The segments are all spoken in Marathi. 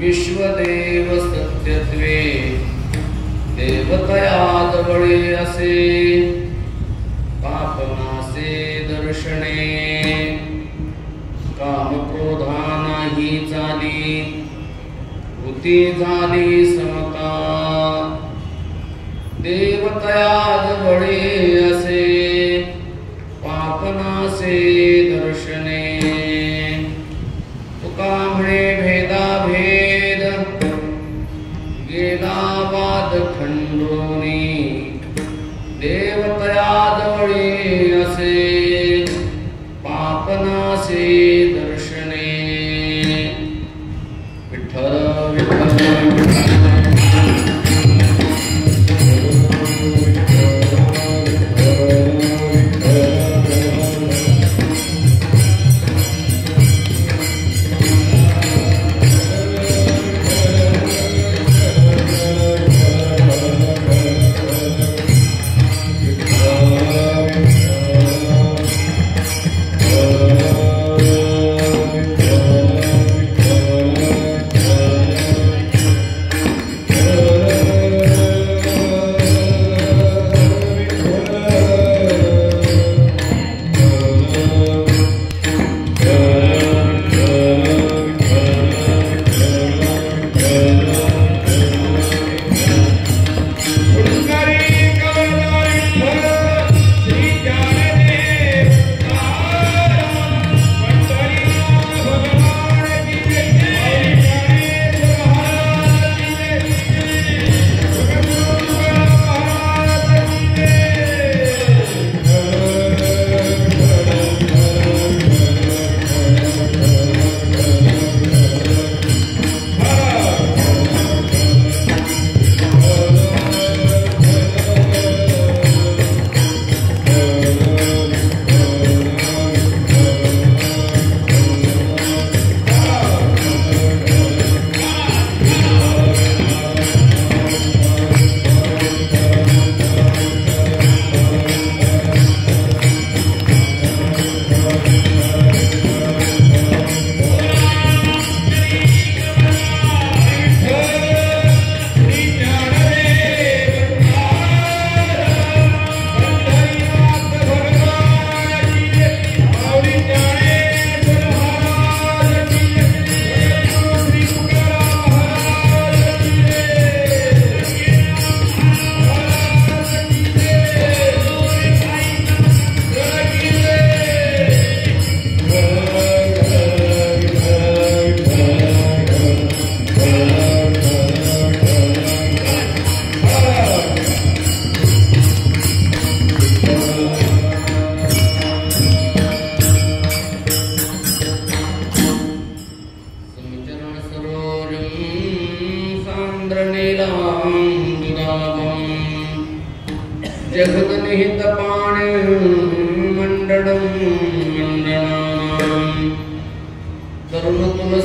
विश्वदेव सत्यत्वे देवतयादवळे असे पापनासे दर्शने कामक्रोधा नाही झाली वृत्ती झाली समता देवतयादवळे असे पापनासे दर्शने तुका म्हणे भेदाभेद गेला वाद खंडोनी देवतयादवळे असे पापनासे दर्शने विठ्ठल विठ्ठल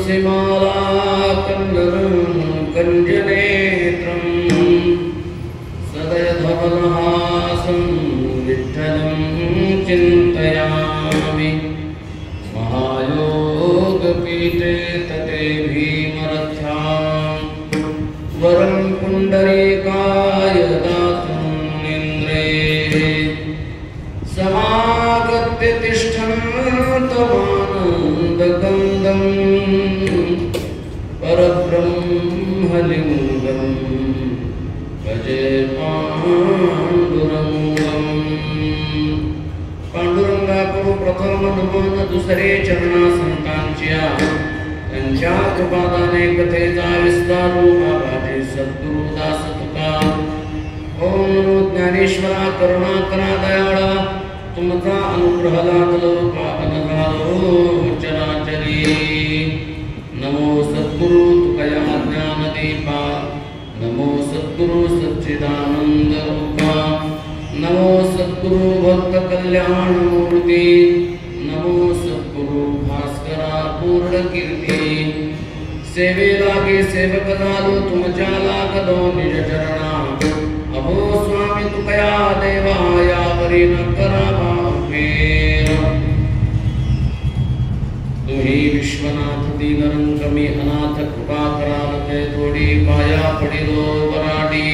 तुलसी माला कंजनेत्रं सदय धवलहासं विठ्ठलं चिन्तयामि महायोगपीठे तटे भीमरथ्यां वरं पुण्डरीकाय दातुम् इन्द्रे समागत्य तिष्ठन्तमानन्दगन्धं परब्रह्मलिङ्गं भजे पाण्डुरङ्गम्। पांडुरंगाकडून प्रथम नमन दुसरे चरणा संतांच्या त्यांच्या कृपादाने कथेचा विस्तार बाबाजी सद्गुरु दास तुका। ओम नमो ज्ञानेश्वरा करुणा करा दयाळा तुमचा अनुग्रह लाभलो पावन झालो चराचरी। नमो सद्गुरु तुकया ज्ञानदीपा नमो सद्गुरु सच्चिदानंद रूपा नमो सद्गुरु भक्त कल्याण मूर्ति नमो सद्गुरु भास्करा पूर्ण कीर्ती। सेवे लागे सेवक झालो तुमच्या लागलो निज चरणा अहो स्वामी तुकया देवा यावरी न करावा फेर। तुम्ही विश्वनाथ दीनरंग मी अनाथ कृपा कराल ते थोडी पाया पडिलो वराडी।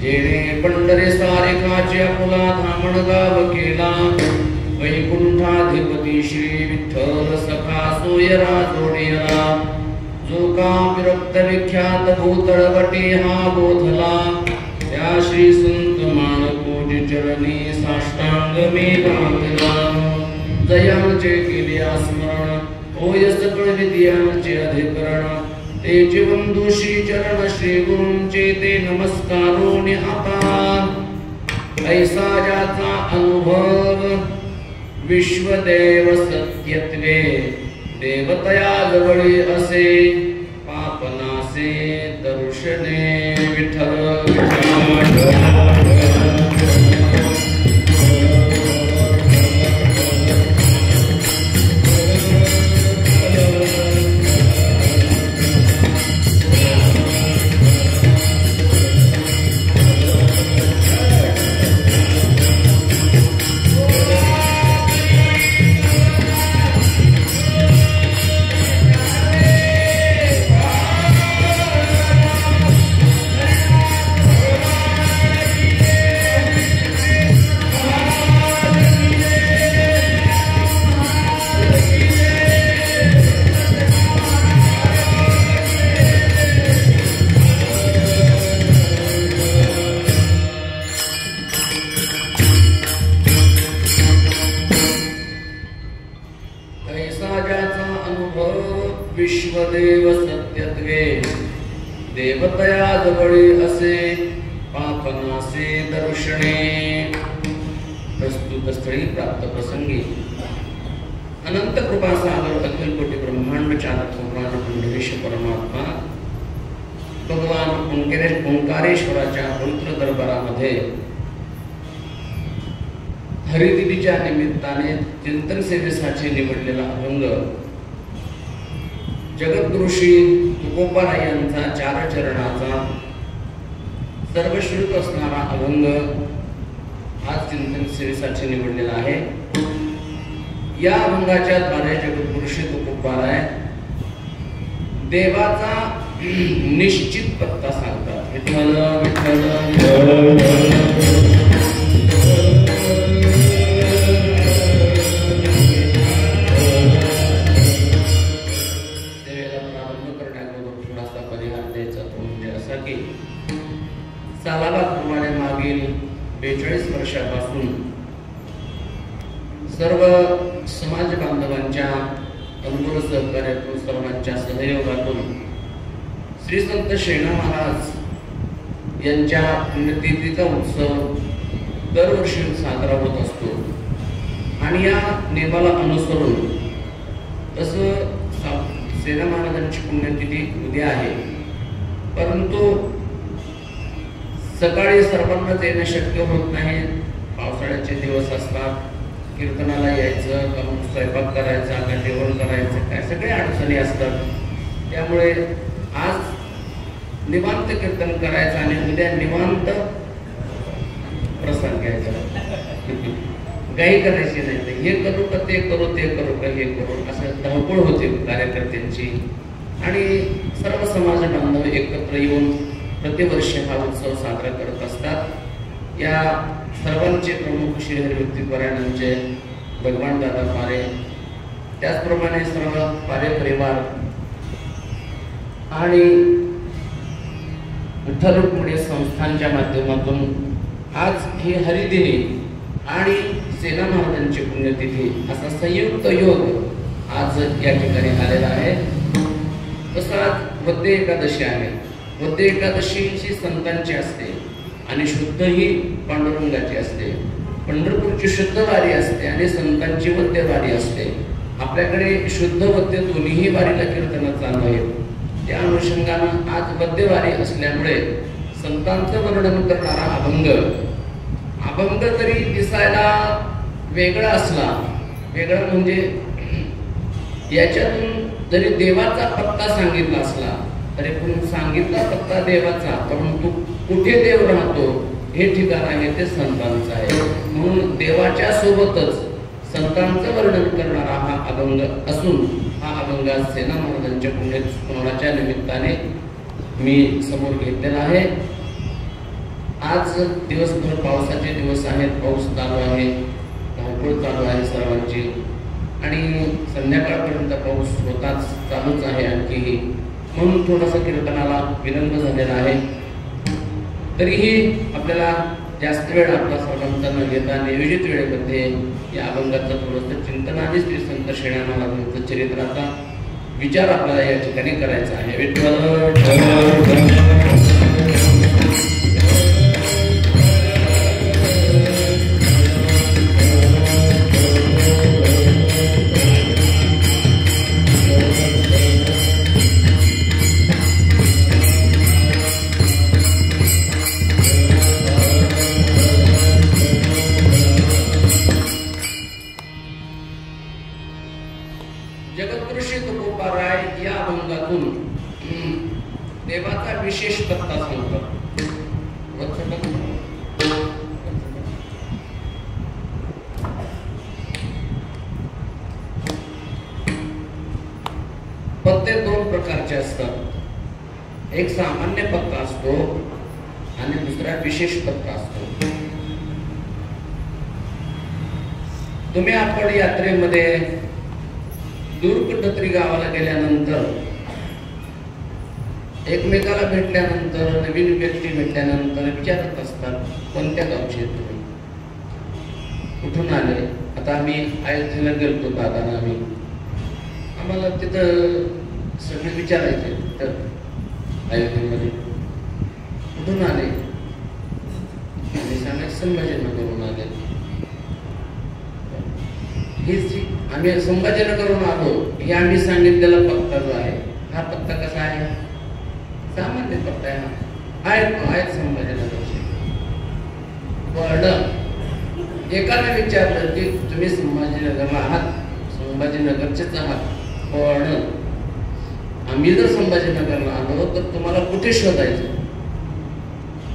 जेणे पंढरे सारिकाचे आपुला धामण गाव केला वैकुंठाधिपती श्री विठ्ठल सखा सोयरा जोडियला। जो का विरक्त विख्यात भूतळवटी हा बोधला त्या श्री संत माणकोजी चरणी साष्टांग मी घातला। जयांचे केले स्मरण होय सकळ विद्यांचे अधिकरण तेचे बंधू श्री चरण श्री गुरूंचे ते नमस्कारोनी आता। ऐसा ज्याचा अनुभव विश्वदेव सत्यत्वे देवतया जवळी असे पापनासे दर्शने विठ्ठल विश्वदेव सत्यत्वे देवतया जवळी असे पापनासे दर्शने। प्रस्तुत स्थळी प्राप्त प्रसंगी अनंत कृपा सागर अखिल कोटी ब्रह्मांड चालक भगवान पुंडरीश परमात्मा भगवान ओंकारेश्वराच्या पवित्र दरबारामध्ये हरिदिनीच्या निमित्ताने चिंतन सेवेसाठी निवडलेला अभंग जगद्गुरु श्री तुकोबाराय यांचा 4 चरणाचा सर्वश्रुत असणारा अभंग आज चिंतन सेवेसाठी निवडलेला आहे। या अभंगाच्या द्वारे जगद्गुरु श्री तुकोबाराय देवाचा निश्चित पत्ता सांगतात। विठ्ठल विठ्ठल सालाबादप्रमाणे मागील 42 वर्षापासून सर्व समाज बांधवांच्या अनुकूल सहकार्यातून सर्वांच्या सहयोगातून श्री संत शेणा महाराज यांच्या पुण्यतिथीचा उत्सव दरवर्षी साजरा होत असतो आणि या नियमाला अनुसरून तसं शेणा महाराजांची पुण्यतिथी उद्या आहे, परंतु सकाळी सर्वांना येणं शक्य होत नाही। पावसाळ्याचे दिवस असतात, कीर्तनाला यायचं, स्वयंपाक करायचा, का जेवण करायचं, काय असं सगळ्या अडचणी असतात. त्यामुळे आज निवांत कीर्तन करायचं आणि उद्या निवांत प्रसाद घ्यायचा. काही करायची नाही. तर हे करू का ते करू, ते करू का हे करू, असं धावपळ होते कार्यकर्त्यांची. आणि सर्व समाज बांधव एकत्र येऊन प्रतिवर्षी हा उत्सव साजरा करत असतात. या सर्वांचे प्रमुख श्री हरिभक्तीपरायणांचे भगवान दादा पारे, त्याचप्रमाणे सर्व पारे परिवार आणि विठ्ठल रुक्मिणी संस्थांच्या माध्यमातून आज ही हरिदिनी आणि सेना महाराजांची पुण्यतिथी असा संयुक्त योग आज या ठिकाणी आलेला आहे. तसं आज वद्य एकादशी आहे. वद्य एकादशी ही संतांची असते आणि शुद्ध ही पांडुरंगाची असते. पंढरपूरची शुद्ध वारी असते आणि संतांची वद्य वारी असते. आपल्याकडे शुद्ध वद्य दोन्हीही वारीला कीर्तन चालू आहेत. त्या अनुषंगानं आज वद्य वारी असल्यामुळे संतांचं वर्णन करणारा अभंग, अभंग तरी दिसायला वेगळा असला, वेगळा म्हणजे याच्यातून जरी देवाचा पत्ता सांगितला असला तरी पण सांगितला पत्ता देवाचा, परंतु कुठे देव राहतो हे ठिकाण आहे ते संतांचं आहे. म्हणून देवाच्या सोबतच संतांचं वर्णन करणारा हा अभंग असून हा अभंग सेना महाराजांच्या पुण्यस्मरणाच्या निमित्ताने मी समोर घेतलेला आहे. आज दिवसभर पावसाचे दिवस आहेत. पाऊस चालू आहे, धावपळ चालू आहे सर्वांची आणि संध्याकाळपर्यंत पाऊस होताच चालूच आहे आणखीही. म्हणून थोडासा कीर्तनाला विलंब झालेला आहे. तरीही आपल्याला जास्त वेळ आपला सर्वांचा न घेता नियोजित वेळेमध्ये या अभंगाचं थोडंसं चिंतन आणि श्री संत शेणा महाराजांचं चरित्राचा विचार आपल्याला या ठिकाणी करायचा आहे. विठ्ठल या अभंगातून देवाचा विशेष पत्ता सांगतात. पत्ते दोन प्रकारचे असतात. एक सामान्य पत्ता असतो आणि दुसरा विशेष पत्ता असतो. तुम्ही आपण यात्रेमध्ये दूर कुठेतरी गावाला गेल्यानंतर, एकमेकाला भेटल्यानंतर, नवीन व्यक्ती भेटल्यानंतर विचारत असतात कोणत्या गावचे तुम्ही, कुठून आले. आता आम्ही अयोध्येला गेलतो दादाना, आम्हाला तिथं सगळे विचारायचे तर अयोध्येमध्ये कुठून आले, आम्ही सांगायचं संभाजीनगरहून आले. आम्ही संभाजीनगरहून आलो हे आम्ही सांगितलेला पत्ता जो आहे हा पत्ता कसा आहे, सामान्य पत्ता आहे. आहेत संभाजीनगरचे. पण एकाने विचारलं की तुम्ही संभाजीनगरला आहात, संभाजीनगरचेच आहात, पण आम्ही जर संभाजीनगरला आलो तर तुम्हाला कुठे शोधायचं,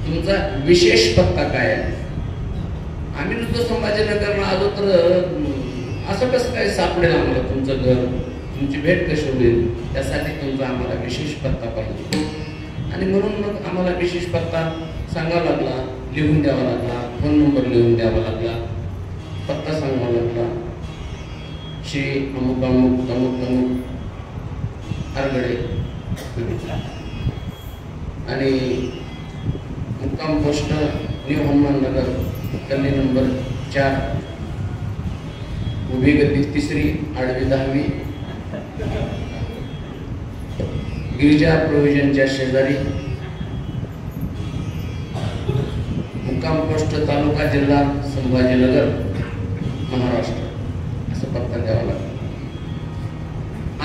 तुमचा विशेष पत्ता काय आहे. आम्ही नुसतं संभाजीनगरला आलो तर असं कसं काय सापडेल आम्हाला तुमचं घर, तुमची भेट कशी होईल, त्यासाठी तुमचा आम्हाला विशेष पत्ता पाहिजे. आणि म्हणून मग आम्हाला विशेष पत्ता सांगावा लागला, लिहून द्यावा लागला, फोन नंबर लिहून द्यावा लागला, पत्ता सांगावा लागला. श्री अमुक अमुक अमुक अमुक आरगडे आणि मुक्काम पोस्ट न्यू हनुमाननगर, गल्ली नंबर 4, उभी गती 3री, आडवी 10वी, गिरिजा प्रोव्हिजनच्या शेजारी, मुक्काम पोस्ट तालुका जिल्हा संभाजीनगर महाराष्ट्र, असा पत्ता द्यावा लागला.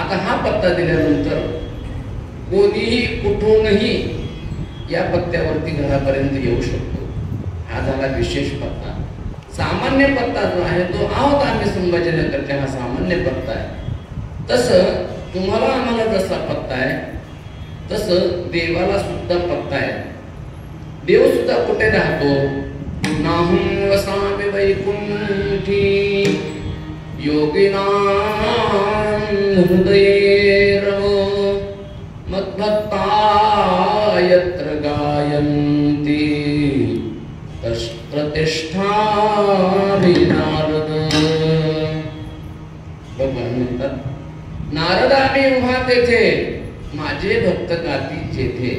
आता हा पत्ता दिल्यानंतर कोणीही कुठूनही या पत्त्यावरती घरापर्यंत येऊ शकतो. हा झाला विशेष पत्ता. सामान्य पत्ता जो आहे तो आहोत आम्ही संभाजीनगरचा, हा सामान्य पत्ता आहे. तसं तुम्हाला आम्हाला जसा पत्ता आहे तसं देवाला सुद्धा पत्ता आहे. देव सुद्धा कुठे राहतो? नाहं वसामि वैकुंठी योगिनां हृदयेरवो मद्भक्ता यत्र गायन्ति तत्प्रतिष्ठा नारद. भगवान म्हणतात, नारद आम्ही उभा तेथे, माझे भक्त गाती जेथे.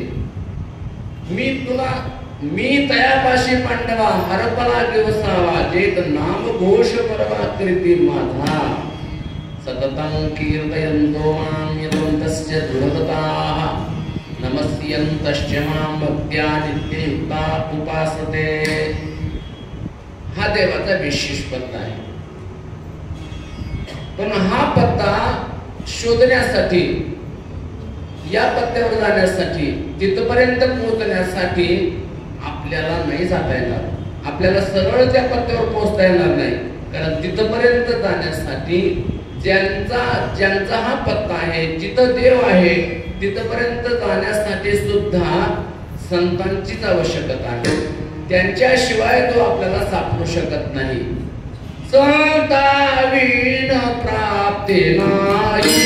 मी तयापाशी पांडवा हरपला दिवसावा जेत नाम घोष परवा कृती माझा. सततं कीर्तयन्तो मां यतन्तस्य दृढभक्ताः नमस्यन्तश्च मां भक्त्या नित्ययुक्ता उपासते. हा देवाचा विशेष पत्ता आहे. पण हा पत्ता शोधण्यासाठी, या पत्त्यावर जाण्यासाठी, तिथपर्यंत पोहोचण्यासाठी आपल्याला नाही जाता येणार. आपल्याला सरळ त्या पत्त्यावर पोहोचता येणार नाही. कारण तिथपर्यंत जाण्यासाठी ज्यांचा हा पत्ता आहे, जिथं देव आहे, तिथपर्यंत जाण्यासाठी सुद्धा संतांचीच आवश्यकता आहे. त्यांच्याशिवाय तो आपल्याला सापडू शकत नाही. संताविन प्राप्ती नाही.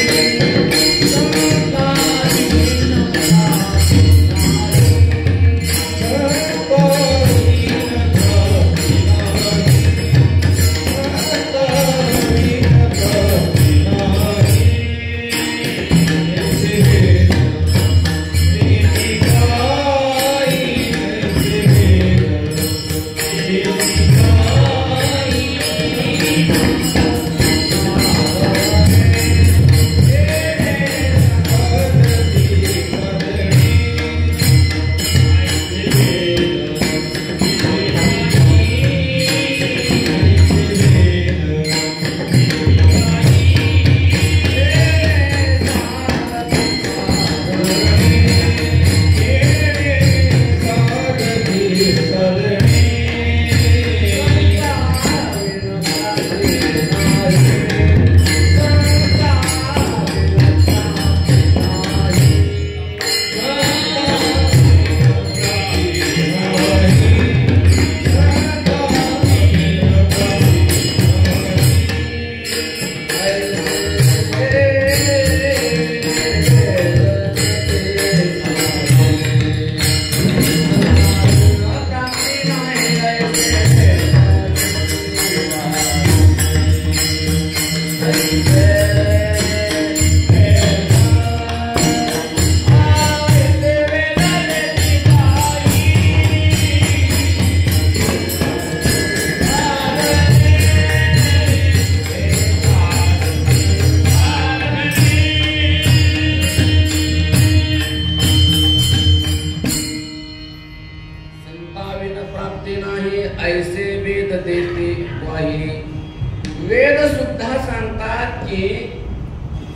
वेद सुद्धा सांगतात की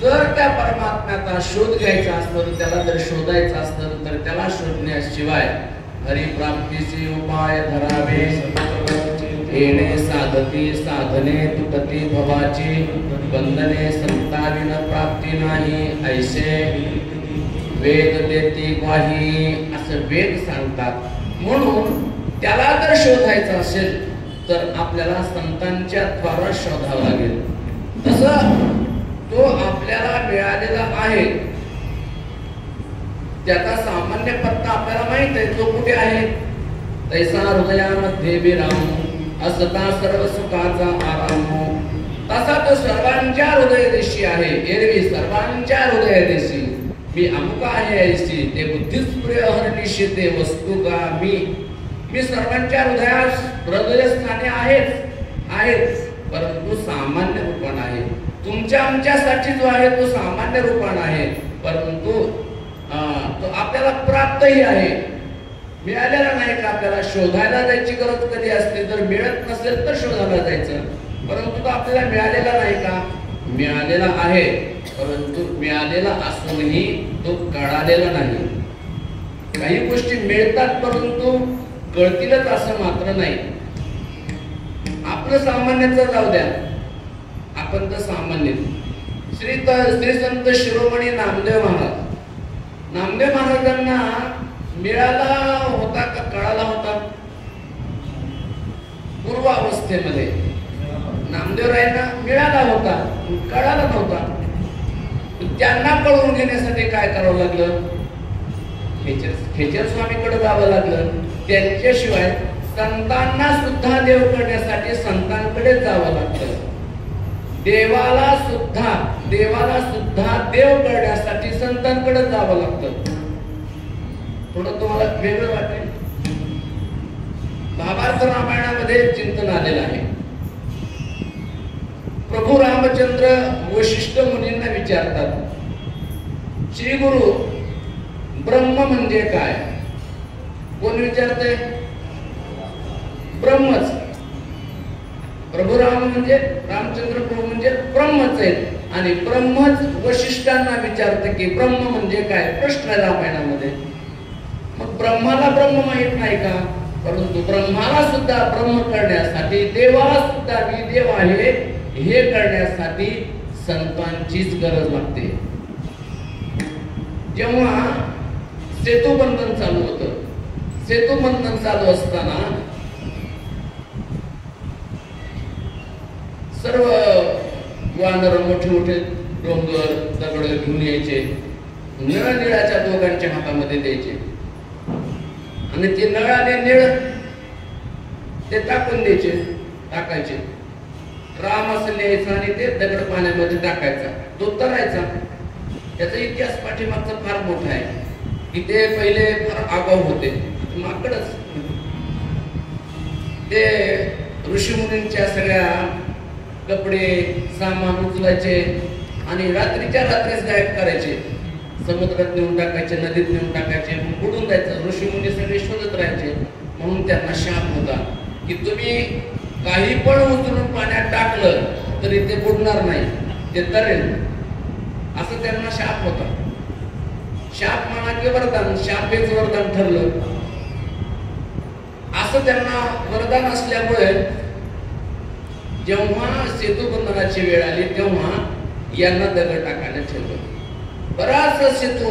जर त्या परमात्म्याचा शोध घ्यायचा असतो, त्याला जर शोधायचं असतं तर त्याला शोधण्याशिवाय हरिप्राप्तीचे उपाय धरावे. येणे साधती साधने तुटती भवाची बंधने संताविन प्राप्ती नाही ऐसे वेद देती ग्वाही. असं वेद सांगतात. म्हणून त्याला जर शोधायचं असेल तर आपल्याला संतांच्या द्वारा शोधावं लागेल. तसं तो आपल्याला मिळालेला आहे. त्याचा सामान्य पत्ता आपल्याला माहित आहे. तो कुठे आहे? तैसा हृदयामध्ये विराम असता सर्व सुखाचा आराम. तसा तो सर्वांच्या हृदयदेशी आहे. एरवी सर्वांच्या हृदयदेशी मी अमुक आहे ऐसी ते बुद्धिस्प्रिय हरनिशी ते वस्तू का मी सर्वांच्या हृदयस्थानी आहेच, परंतु सामान्य रूपान आहे. तुमच्या आमच्यासाठी जो आहे तो सामान्य रूपान आहे, परंतु तो आपल्याला प्राप्तही आहे. मिळालेला नाही का? आपल्याला शोधायला जायची गरज कधी असते? जर मिळत नसेल तर शोधायला जायचं, परंतु तो आपल्याला मिळालेला नाही का? मिळालेला आहे, परंतु मिळालेला असूनही तो कळालेला नाही. काही गोष्टी मिळतात परंतु कळतीलच असं मात्र नाही. आपलं सामान्यच जाऊ द्या, आपण तर सामान्य श्री संत शिरोमणी नामदेव महाराजांना मिळाला होता का कळाला होता? पूर्वावस्थेमध्ये नामदेवरायांना मिळाला होता, कळाला नव्हता. त्यांना कळून घेण्यासाठी काय करावं लागलं? खेचर स्वामीकडे जावं लागलं. त्यांच्याशिवाय संतांना सुद्धा देव करण्यासाठी संतांकडे जावं लागतं. देवाला सुद्धा देव करण्यासाठी संतांकडे जावं लागतं. थोडं तुम्हाला वेगळं वाटेल. महाभारत रामायणामध्ये चिंतन आलेलं आहे. प्रभू रामचंद्र वशिष्ठ मुनींना विचारतात, श्री गुरु ब्रह्म म्हणजे काय? कोण विचारते? ब्रह्मच. प्रभू राम म्हणजे रामचंद्र प्रभू म्हणजे ब्रह्मच आहेत. आणि ब्रह्मच वशिष्ठांना विचारते की ब्रह्म म्हणजे काय? प्रश्न रामायणामध्ये. मग ब्रह्माला ब्रह्म माहित नाही का? परंतु ब्रह्माला सुद्धा ब्रह्म करण्यासाठी, देवाला सुद्धा मी देव आहे हे करण्यासाठी संतांचीच गरज लागते. जेव्हा सेतुबंधन चालू होतं, सेतुबंधन चालू असताना सर्व वानर मोठे मोठे डोंगर दगड घेऊन यायचे, निळ्याच्या दोघांच्या हातामध्ये द्यायचे आणि ते नळाने निळ ते टाकून द्यायचे, टाकायचे. राम असं न्यायचं आणि ते दगड पाण्यामध्ये टाकायचा, तो तरायचा. त्याचा इतिहास पाठीमागचा फार मोठा आहे की ते पहिले फार आगाऊ होते, माकडच. ते ऋषीमुनींच्या सगळ्या कपडे सामान उचलायचे आणि रात्रीच्या रात्रीच गायब करायचे, समुद्रात नेऊन टाकायचे, नदीत नेऊन टाकायचे, बुडून जायचं. ऋषीमुनी सगळे शोधत राहायचे. म्हणून त्यांना शाप होता की तुम्ही काही पण उचलून पाण्यात टाकलं तरी ते बुडणार नाही, ते तरेल, असं त्यांना शाप होता. शाप म्हणा की वरदान, शाप हेच वरदान ठरलं. असं त्यांना वरदान असल्यामुळे जेव्हा सेतुबंधनाची वेळ आली तेव्हा यांना दगड टाकायला ठेवलं. बराच सेतू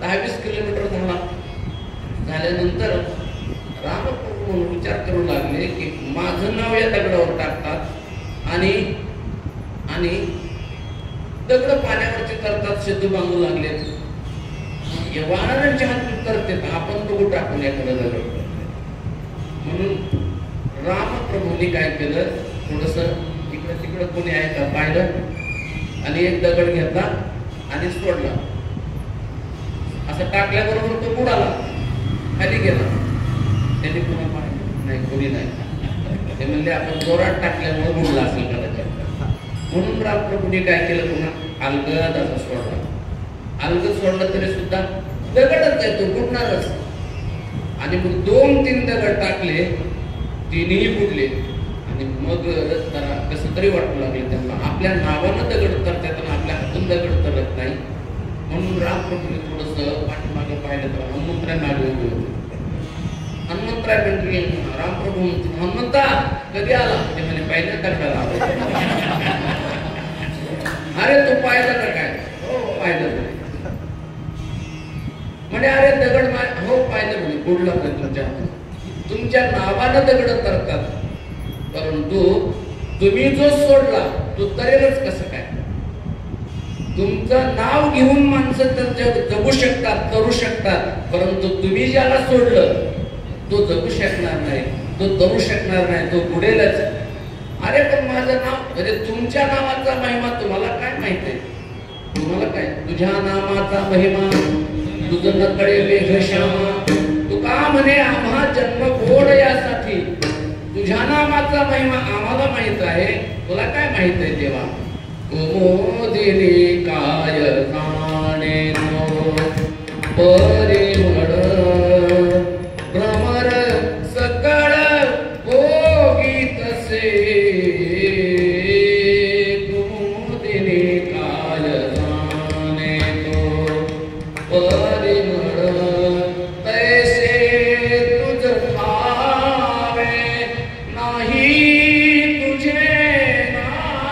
10-20 किलोमीटर झाल्यानंतर रामप्रभू विचार करू लागले की माझं नाव या दगडावर टाकतात आणि दगड पाण्यावरती तरतात, सेतू बांधू लागले. वानरांच्या हात करते, आपण बघू टाकून एखादा दगड. म्हणून रामप्रभूंनी काय केलं, थोडस इकडं तिकडं कोणी आहे का पाहिलं आणि एक दगड घेतला आणि सोडला. असं टाकल्याबरोबर तो बुडाला, खाली गेला. त्यांनी कोणी पाहिलं नाही, कोणी नाही. ते म्हणले आपण जोरात टाकल्यामुळे बुडला असेल कदाचित. म्हणून रामप्रभूंनी काय केलं, पुन्हा अलगद असं सोडला. अलगद सोडला तरी सुद्धा दगडच आहे, तो बुडणारच. आणि मग 2-3 दगड टाकले, तिन्ही बुडले. आणि मग जरा कसं तरी वाटू लागले त्यांना. आपल्या नावानं दगड तरतात आणि आपल्या हातून दगड तरत नाही. म्हणून रामप्रभूंनी थोडस पाठीमागे पाहिलं तर हनुमंतराय मागे उभे होते. हनुमंतराय म्हणजे रामप्रभू हनुमंता कधी आला? ते म्हणे पहिल्या दगडाला आला. अरे तू पाहिलं का काय? हो पाहिलं. म्हणे अरे दगड हो पाहिलं. म्हणे बुडला नाही तुमच्या नावानं दगड तरतात, परंतु तुम्ही जो सोडला तो तरेलच कसं काय? तुमचं नाव घेऊन माणसं तर जगू शकतात, करू शकतात, परंतु तुम्ही ज्याला सोडलं तो जगू शकणार नाही, तो करू शकणार नाही, तो बुडेलच. अरे पण माझं नाव, म्हणजे तुमच्या नावाचा महिमा तुम्हाला काय माहित आहे? तुम्हाला काय? तुझ्या नामाचा महिमा तुझं न कळेले घशामा. तू का म्हणे आम्हा जन्म गोड यासाठी. तुझ्या नामाचा महिमा आम्हाला माहित आहे, तुला काय माहित आहे देवा? कुमोदिनी काय जाणे परिमळ भ्रमर सकळ भोगी तसे. कुमोदिनी काय जाणे परिमळ तैसे तुझ भावे नाही तुझे नाम.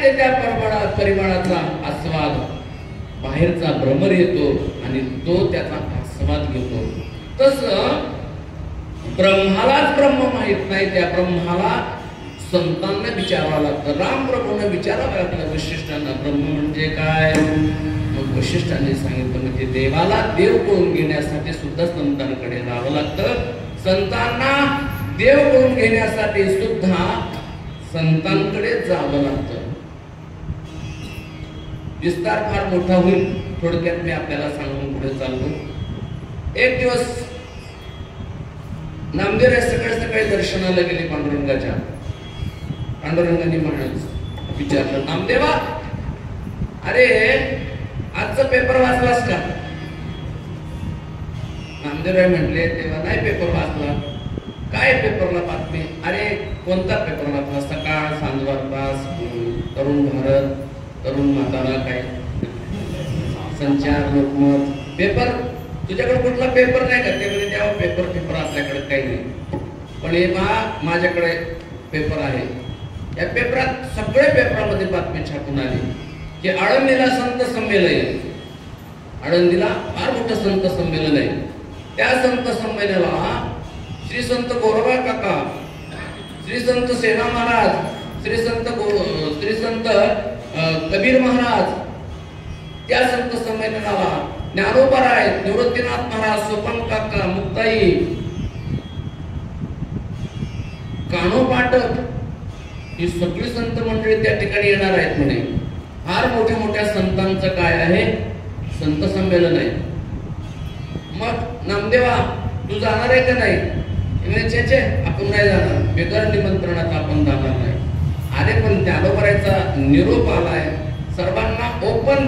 येते त्या परिमळाचा आस्वाद, बाहेरचा भ्रमर येतो आणि तो त्याचा आस्वाद घेतो. तसं ब्रह्मालाच ब्रह्म माहित नाही, त्या ब्रह्माला संतांना विचारावं लागतं. रामप्रभूंना विचारावं लागलं वशिष्ठांना, ब्रह्म म्हणजे काय. मग वशिष्ठांनी सांगितलं म्हणजे देवाला देव करून घेण्यासाठी सुद्धा संतांकडे जावं लागतं. संतांना देव करून घेण्यासाठी सुद्धा संतांकडे जावं लागतं. विस्तार फार मोठा होईल, थोडक्यात मी आपल्याला सांगून पुढे चालतो. एक दिवस नामदेव सकाळी सकाळी दर्शनाला गेले पांडुरंगाच्या. पांडुरंगाने महाराज विचारलं, नामदेवा अरे आजचा पेपर वाचलास का? नामदेवराय म्हटले, तेव्हा नाही पेपर वाचला. काय पेपरला बातमी? अरे कोणता पेपर वाचला? सकाळ, सांज वार्तास, तरुण भारत, तरुण म्हातारा, काय संचार, लोकमत, पेपर. तुझ्याकडे कुठला पेपर नाही का? ते म्हणजे तेव्हा पेपर आपल्याकडे काही नाही. पण हे माझ्याकडे पेपर आहे. या पेपरात सगळ्या पेपरामध्ये बातमी छापून आली की आळंदीला संत संमेलन आहे. आळंदीला फार मोठं संत संमेलन आहे. त्या संत संमेलनाला श्री संत गोरोबा काका, श्री संत सेना महाराज, श्री संत कबीर महाराज, त्या संत संमेलनाला ज्ञानोबा राय, निवृत्तीनाथ महाराज, सोपान काका, मुक्ताई, कान्हो पाठक, ही सगळी संत मंडळी त्या ठिकाणी येणार आहेत म्हणे. फार मोठ्या मोठ्या संतांचं काय आहे, संत संमेलन आहे. मग नामदेवा तू जाणार आहे का नाही? छे आपण नाही जाणार, बेगर निमंत्रणात आपण जाणार नाही. अरे पण ज्ञानोबाचा निरोप आलाय, सर्वांना ओपन,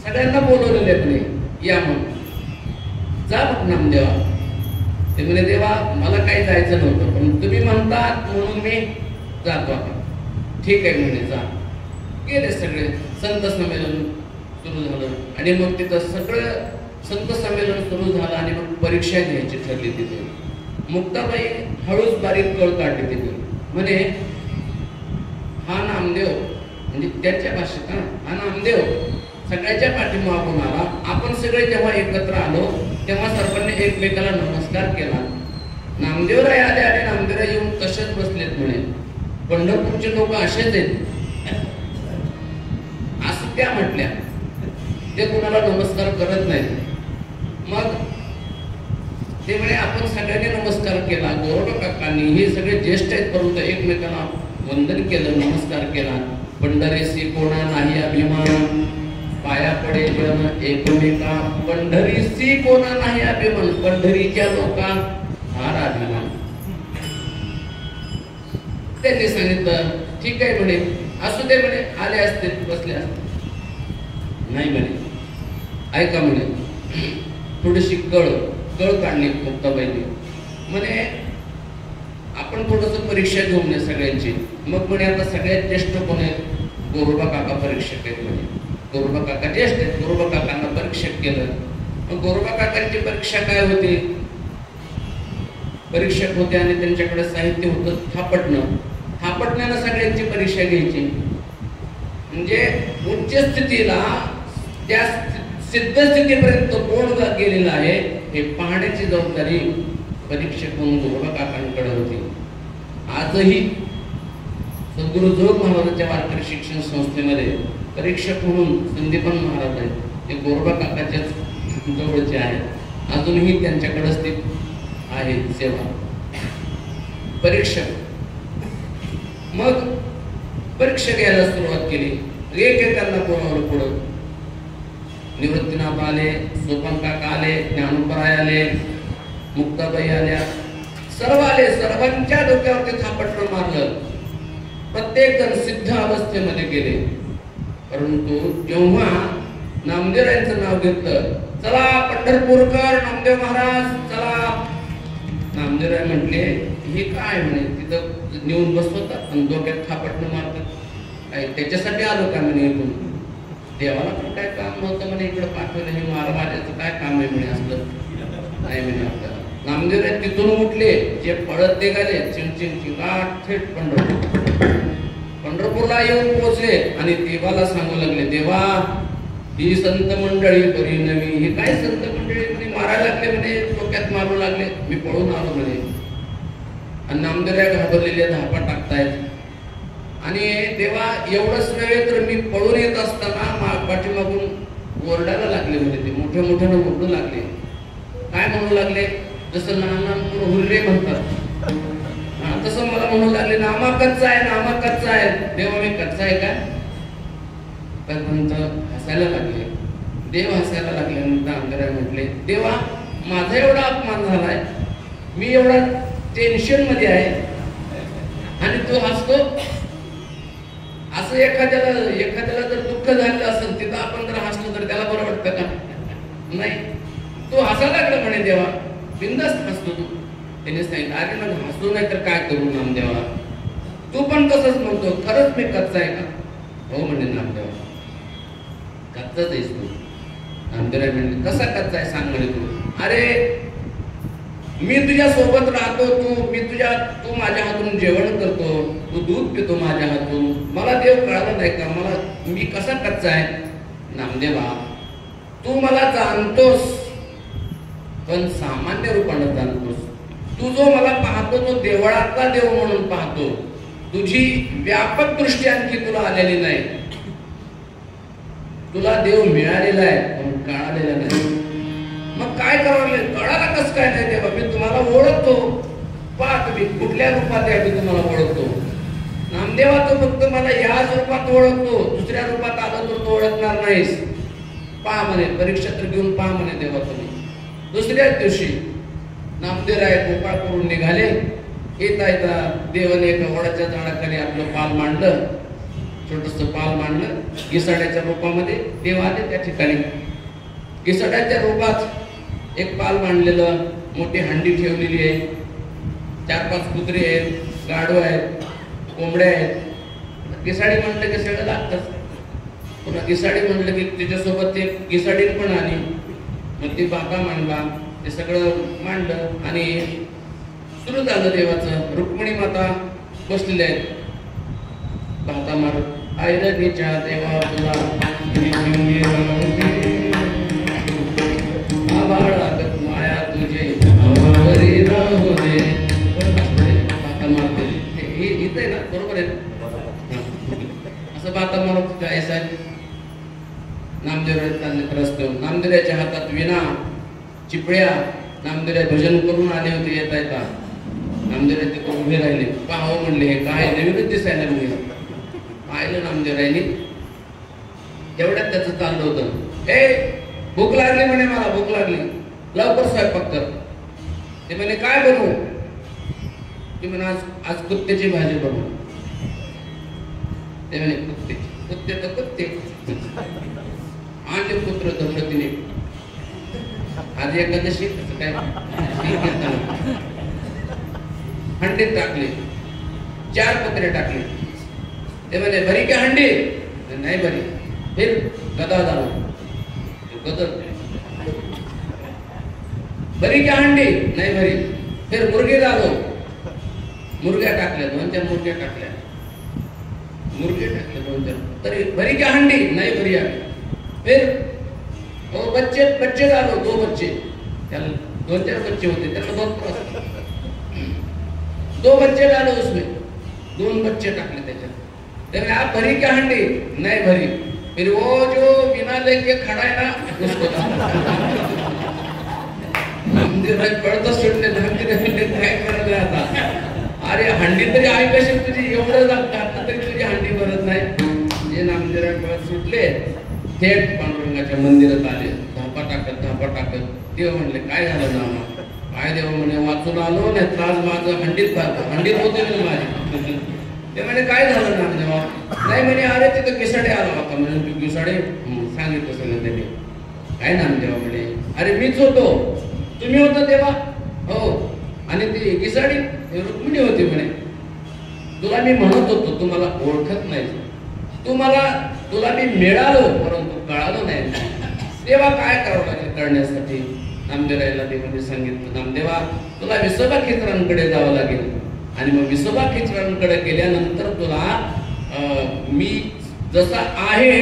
सगळ्यांना बोलवलेले म्हणे, या मग जा मग नामदेवा. ते म्हणे देवा मला काही जायचं नव्हतं, पण तुम्ही म्हणतात म्हणून मी जातो. आता ठीक आहे म्हणे, जा. गेले सगळे. संत संमेलन सुरू झालं आणि मग तिथं सगळं संत संमेलन सुरू झालं आणि मग परीक्षा घ्यायची ठरली. तिथे मुक्ताबाई हळूच बारीक कळ काढली तिथे, म्हणे हा नामदेव, म्हणजे त्याच्या भाषेत हा नामदेव सगळ्याच्या पाठीमागून आला. आपण सगळे जेव्हा एकत्र आलो तेव्हा सर्वांनी एकमेकाला नमस्कार केला. नामदेवराय आले आणि नामदेवराय येऊन तसेच बसलेत म्हणे. पंढरपूरचे लोक असेच आहेत असं त्या म्हटल्या. ते कुणाला नमस्कार करत नाहीत. मग ते म्हणे आपण सगळ्यांनी नमस्कार केला. गोरोबा काकांनी, हे सगळे ज्येष्ठ आहेत परंतु एकमेकांना वंदन केलं, नमस्कार केला. पंढरीसी कोणा नाही अभिमान, पाया पडे जन एकमेका. पंढरीसी कोणा नाही अभिमान, पंढरीच्या लोका फार अभिमान. त्यांनी सांगितलं ठीक आहे म्हणे, असू दे म्हणे, आले असते बसले असते. नाही म्हणे, ऐका म्हणे, थोडीशी कळ काढली मुक्ताबाईंनी. म्हणे आपण थोडस परीक्षा घेऊन नये सगळ्यांची. मग म्हणे आता सगळ्यात ज्येष्ठ कोण आहेत? गोरोबा काका परीक्षक आहेत म्हणे. गोरोबा काका ज्येष्ठ आहेत, गोरोबा काकांना परीक्षक केलं. मग गोरोबा काकांची परीक्षा काय होती? परीक्षक होते आणि त्यांच्याकडे साहित्य होतं थापटणं. थापटण्यानं सगळ्यांची परीक्षा घ्यायची. म्हणजे उच्च स्थितीला, त्या सिद्ध स्थितीपर्यंत कोण गेलेला आहे हे पाहण्याची जबाबदारी परीक्षक म्हणून गोरोबा काकांकडे होती. आजही सद्गुरु जोग महाराजांच्या वारकरी शिक्षण संस्थेमध्ये परीक्षक म्हणून संदीपन महाराज आहेत. ते गोरोबा काकाच्याच जवळचे आहेत. अजूनही त्यांच्याकडेच ते आहे सेवा, परीक्षक. मग परीक्षा घ्यायला सुरुवात केली. एकेकांना कोणावर पुढं निवृत्तीनाथ आले, सोपान काका आले, ज्ञानोबराय आले, मुक्ताबाई आल्या, सर्व आले. सर्वांच्या डोक्यावरती थापटणं मारलं. प्रत्येक जण सिद्ध अवस्थेमध्ये गेले. परंतु जेव्हा नामदेवरायांचं नाव घेतलं, चला पंढरपूरकर नामदेव महाराज चला. नामदेवराय म्हटले हे काय म्हणे, तिथं नेऊन बसवतात आणि डोक्यात थापटणं मारतात. काय त्याच्यासाठी आलो का म्हणे? इथून देवाला पण काय काम नव्हतं म्हणे, इकडे पाठवलं. हे मारवाड्याचं काय काम आहे म्हणे? असलं नाही म्हणे आपल्याला. नामदेवराय तिथून उठले, जे पळत निघाले चिंचिंची गाठ थेट पंढरपूर. पंढरपूरला येऊन पोहोचले आणि देवाला सांगू लागले, देवा ही संत मंडळी बरी नवी, ही काय संत मंडळी म्हणे मारायला लागले, म्हणे डोक्यात मारू लागले, मी पळून आलो म्हणे. आणि नामदेवराय घाबरलेले धापा टाकतायत आणि तेव्हा एवढंच नव्हे तर मी पळून येत असताना पाठीमागून ओरडायला लागले, म्हणे ते मोठ्या मोठ्यानं ओरडू लागले. काय म्हणू लागले, जसं लहान हुर्रे म्हणतात तसं मला म्हणू लागले, नामा कच्चा आहे, नामा कच्चा आहे. देवा मी कच्चा आहे का? तर म्हणत हसायला लागले. देव हसायला लागल्यानंतर नामदेवराय म्हटले, देवा माझा एवढा अपमान झालाय, मी एवढा टेन्शन मध्ये आहे आणि तू हसतो. असं एखाद्याला जर दुःख झालं असेल तिथं आपण जर हसलो तर त्याला बरं वाटतं का? नाही. तू हसायला लागला म्हणे देवा, बिनधास्त हसतो तू. त्याने सांगितलं, अरे मग हसू नाही तर काय करू नामदेवा, तू पण तसंच म्हणतो, खरंच मी कच्चा आहे का? हो म्हणे नामदेवा, कच्चाच आहेस तू. नामदेवराय म्हणले, कसा कच्चा आहे सांग म्हणे तू. अरे मी तुझ्या सोबत राहतो, तू माझ्या हातून जेवण करतो, तू दूध पितो माझ्या हातून, मला देव कळाला नाही का? मी कसा कच्चा आहे? नामदेवा तू मला जाणतोस पण सामान्य रूपाने जाणतोस. तू जो मला पाहतो तो देवळातला देव म्हणून पाहतो, तुझी व्यापक दृष्टी आणखी तुला आलेली नाही. तुला देव मिळालेला आहे पण कळालेला नाही. मग काय करावं? कळाला कसं काय नाही देवा? मी तुम्हाला ओळखतो, पहा तुम्ही कुठल्या रूपात आहे, मी तुम्हाला ओळखतो. नामदेवा तो फक्त मला याच रूपात ओळखतो, दुसऱ्या रूपात आला तर तो ओळखणार नाहीस. पहा म्हणे, परीक्षा तर घेऊन पहा म्हणे देवा तुम्ही. दुसऱ्याच दिवशी नामदेवराय गोपाळ करून निघाले. येता येता देवाने एका वडाच्या झाडाखाली आपलं पाल मांडलं, छोटस पाल मांडलं घिसाड्याच्या रूपामध्ये. देव आले त्या ठिकाणी. घिसाड्याच्या रूपात एक पाल मांडलेलं, मोठी हंडी ठेवलेली आहे, 4-5 कुत्रे आहेत, गाढव आहेत, कोंबड्या आहेत. घिसाडी म्हटलं की सगळं लागतच. पुन्हा घिसाडी म्हटलं की त्याच्यासोबत ते घिसाडी पण आली. मग ती बाबा मांडला, ते सगळं मांडलं आणि सुरू झालं देवाचं. रुक्मिणी माता बसलेल्या आहेत भाता मारत. ऐरणीच्या देवा तुला आभाळागत माया तुझे वरी राहू दे. भाता मारते इथं आहे ना, बरोबर आहे. असं भाता मारत काय साहेब. नामदेवराय चालले रस्त्यावर. नामदेवरायच्या हातात विणा, चिपळ्या. नामदेवराय भजन करून आले होते. येता येता नामदेवराय तिथे उभे राहिले. पाहावं म्हणले, हे काय नवीनच दिसायला लागले. पाहिलं नामदेवरायने. तेवढ्यात त्याचं चाललं होतं, भूक लागली म्हणे, मला भूक लागली, लवकर स्वयंपाक कर. ते म्हणे काय बनवू? ते म्हणे आज कुत्त्याची भाजी बनवू. ते म्हणे कुत्ते तर कुत्ते. आणि पुत्र दंडतीने आज एकादशी कसं काय हंडीत टाकले. 4 कुत्रे टाकले. ते म्हणे भरी क्या हंडी? नाही भरी. फिर गदा झालो. गदर भरी क्या हंडी? नाही भरी. फिर मुर्गे झालो. मुर्ग्या टाकल्या, 2-4 मुर्ग्या टाकल्या. मुर्गे टाकले 2-4. तरी भरी क्या हंडी? नाही भरी. फिर बच्चे डालो, 2 बच्चे. त्याला 2-4 बच्चे होते, त्याला भरपूर 2 बच्चे डालो उसमें. 2 बच्चे टाकले त्याच्यात. त्याने आप भरी क्या हंडी? नहीं भरी. फिर वो जो बिना लेके खड़ा है ना उसको पडतं सुटले. काय करायला आता? अरे हंडी तरी आहे कशी तुझी? एवढं आता तरी तुझी हंडी भरत नाही. जे नामदेवराय पळत सुटले, थेट पांडुरंगाच्या मंदिरात आले. धापा टाकत देव म्हणले काय झालं नामा? काय देव म्हणे वाचून आलो नाही तर आज माझं हंडीत होते माझी. ते म्हणे काय झालं नामदेवा? नाही म्हणे अरे तिथं घिसाडे आला होता. म्हणे तू घिसाडे? सांगितलं सगळं त्यांनी. काय नामदेवा म्हणे अरे मीच होतो. तुम्ही होता तेव्हा? हो. आणि ती घिसाडी रुक्मिणी होती म्हणे. तुला मी म्हणत होतो तुम्हाला ओळखत नाही, तुला मी मिळालो परंतु कळालो नाही. तेव्हा काय करावं लागेल करण्यासाठी? नामदेवरायला देवाने सांगितलं नामदेवा तुला विसोबा खेचरांकडे जावं लागेल आणि मग विसोबा खेचरांकडे गेल्यानंतर तुला मी जसा आहे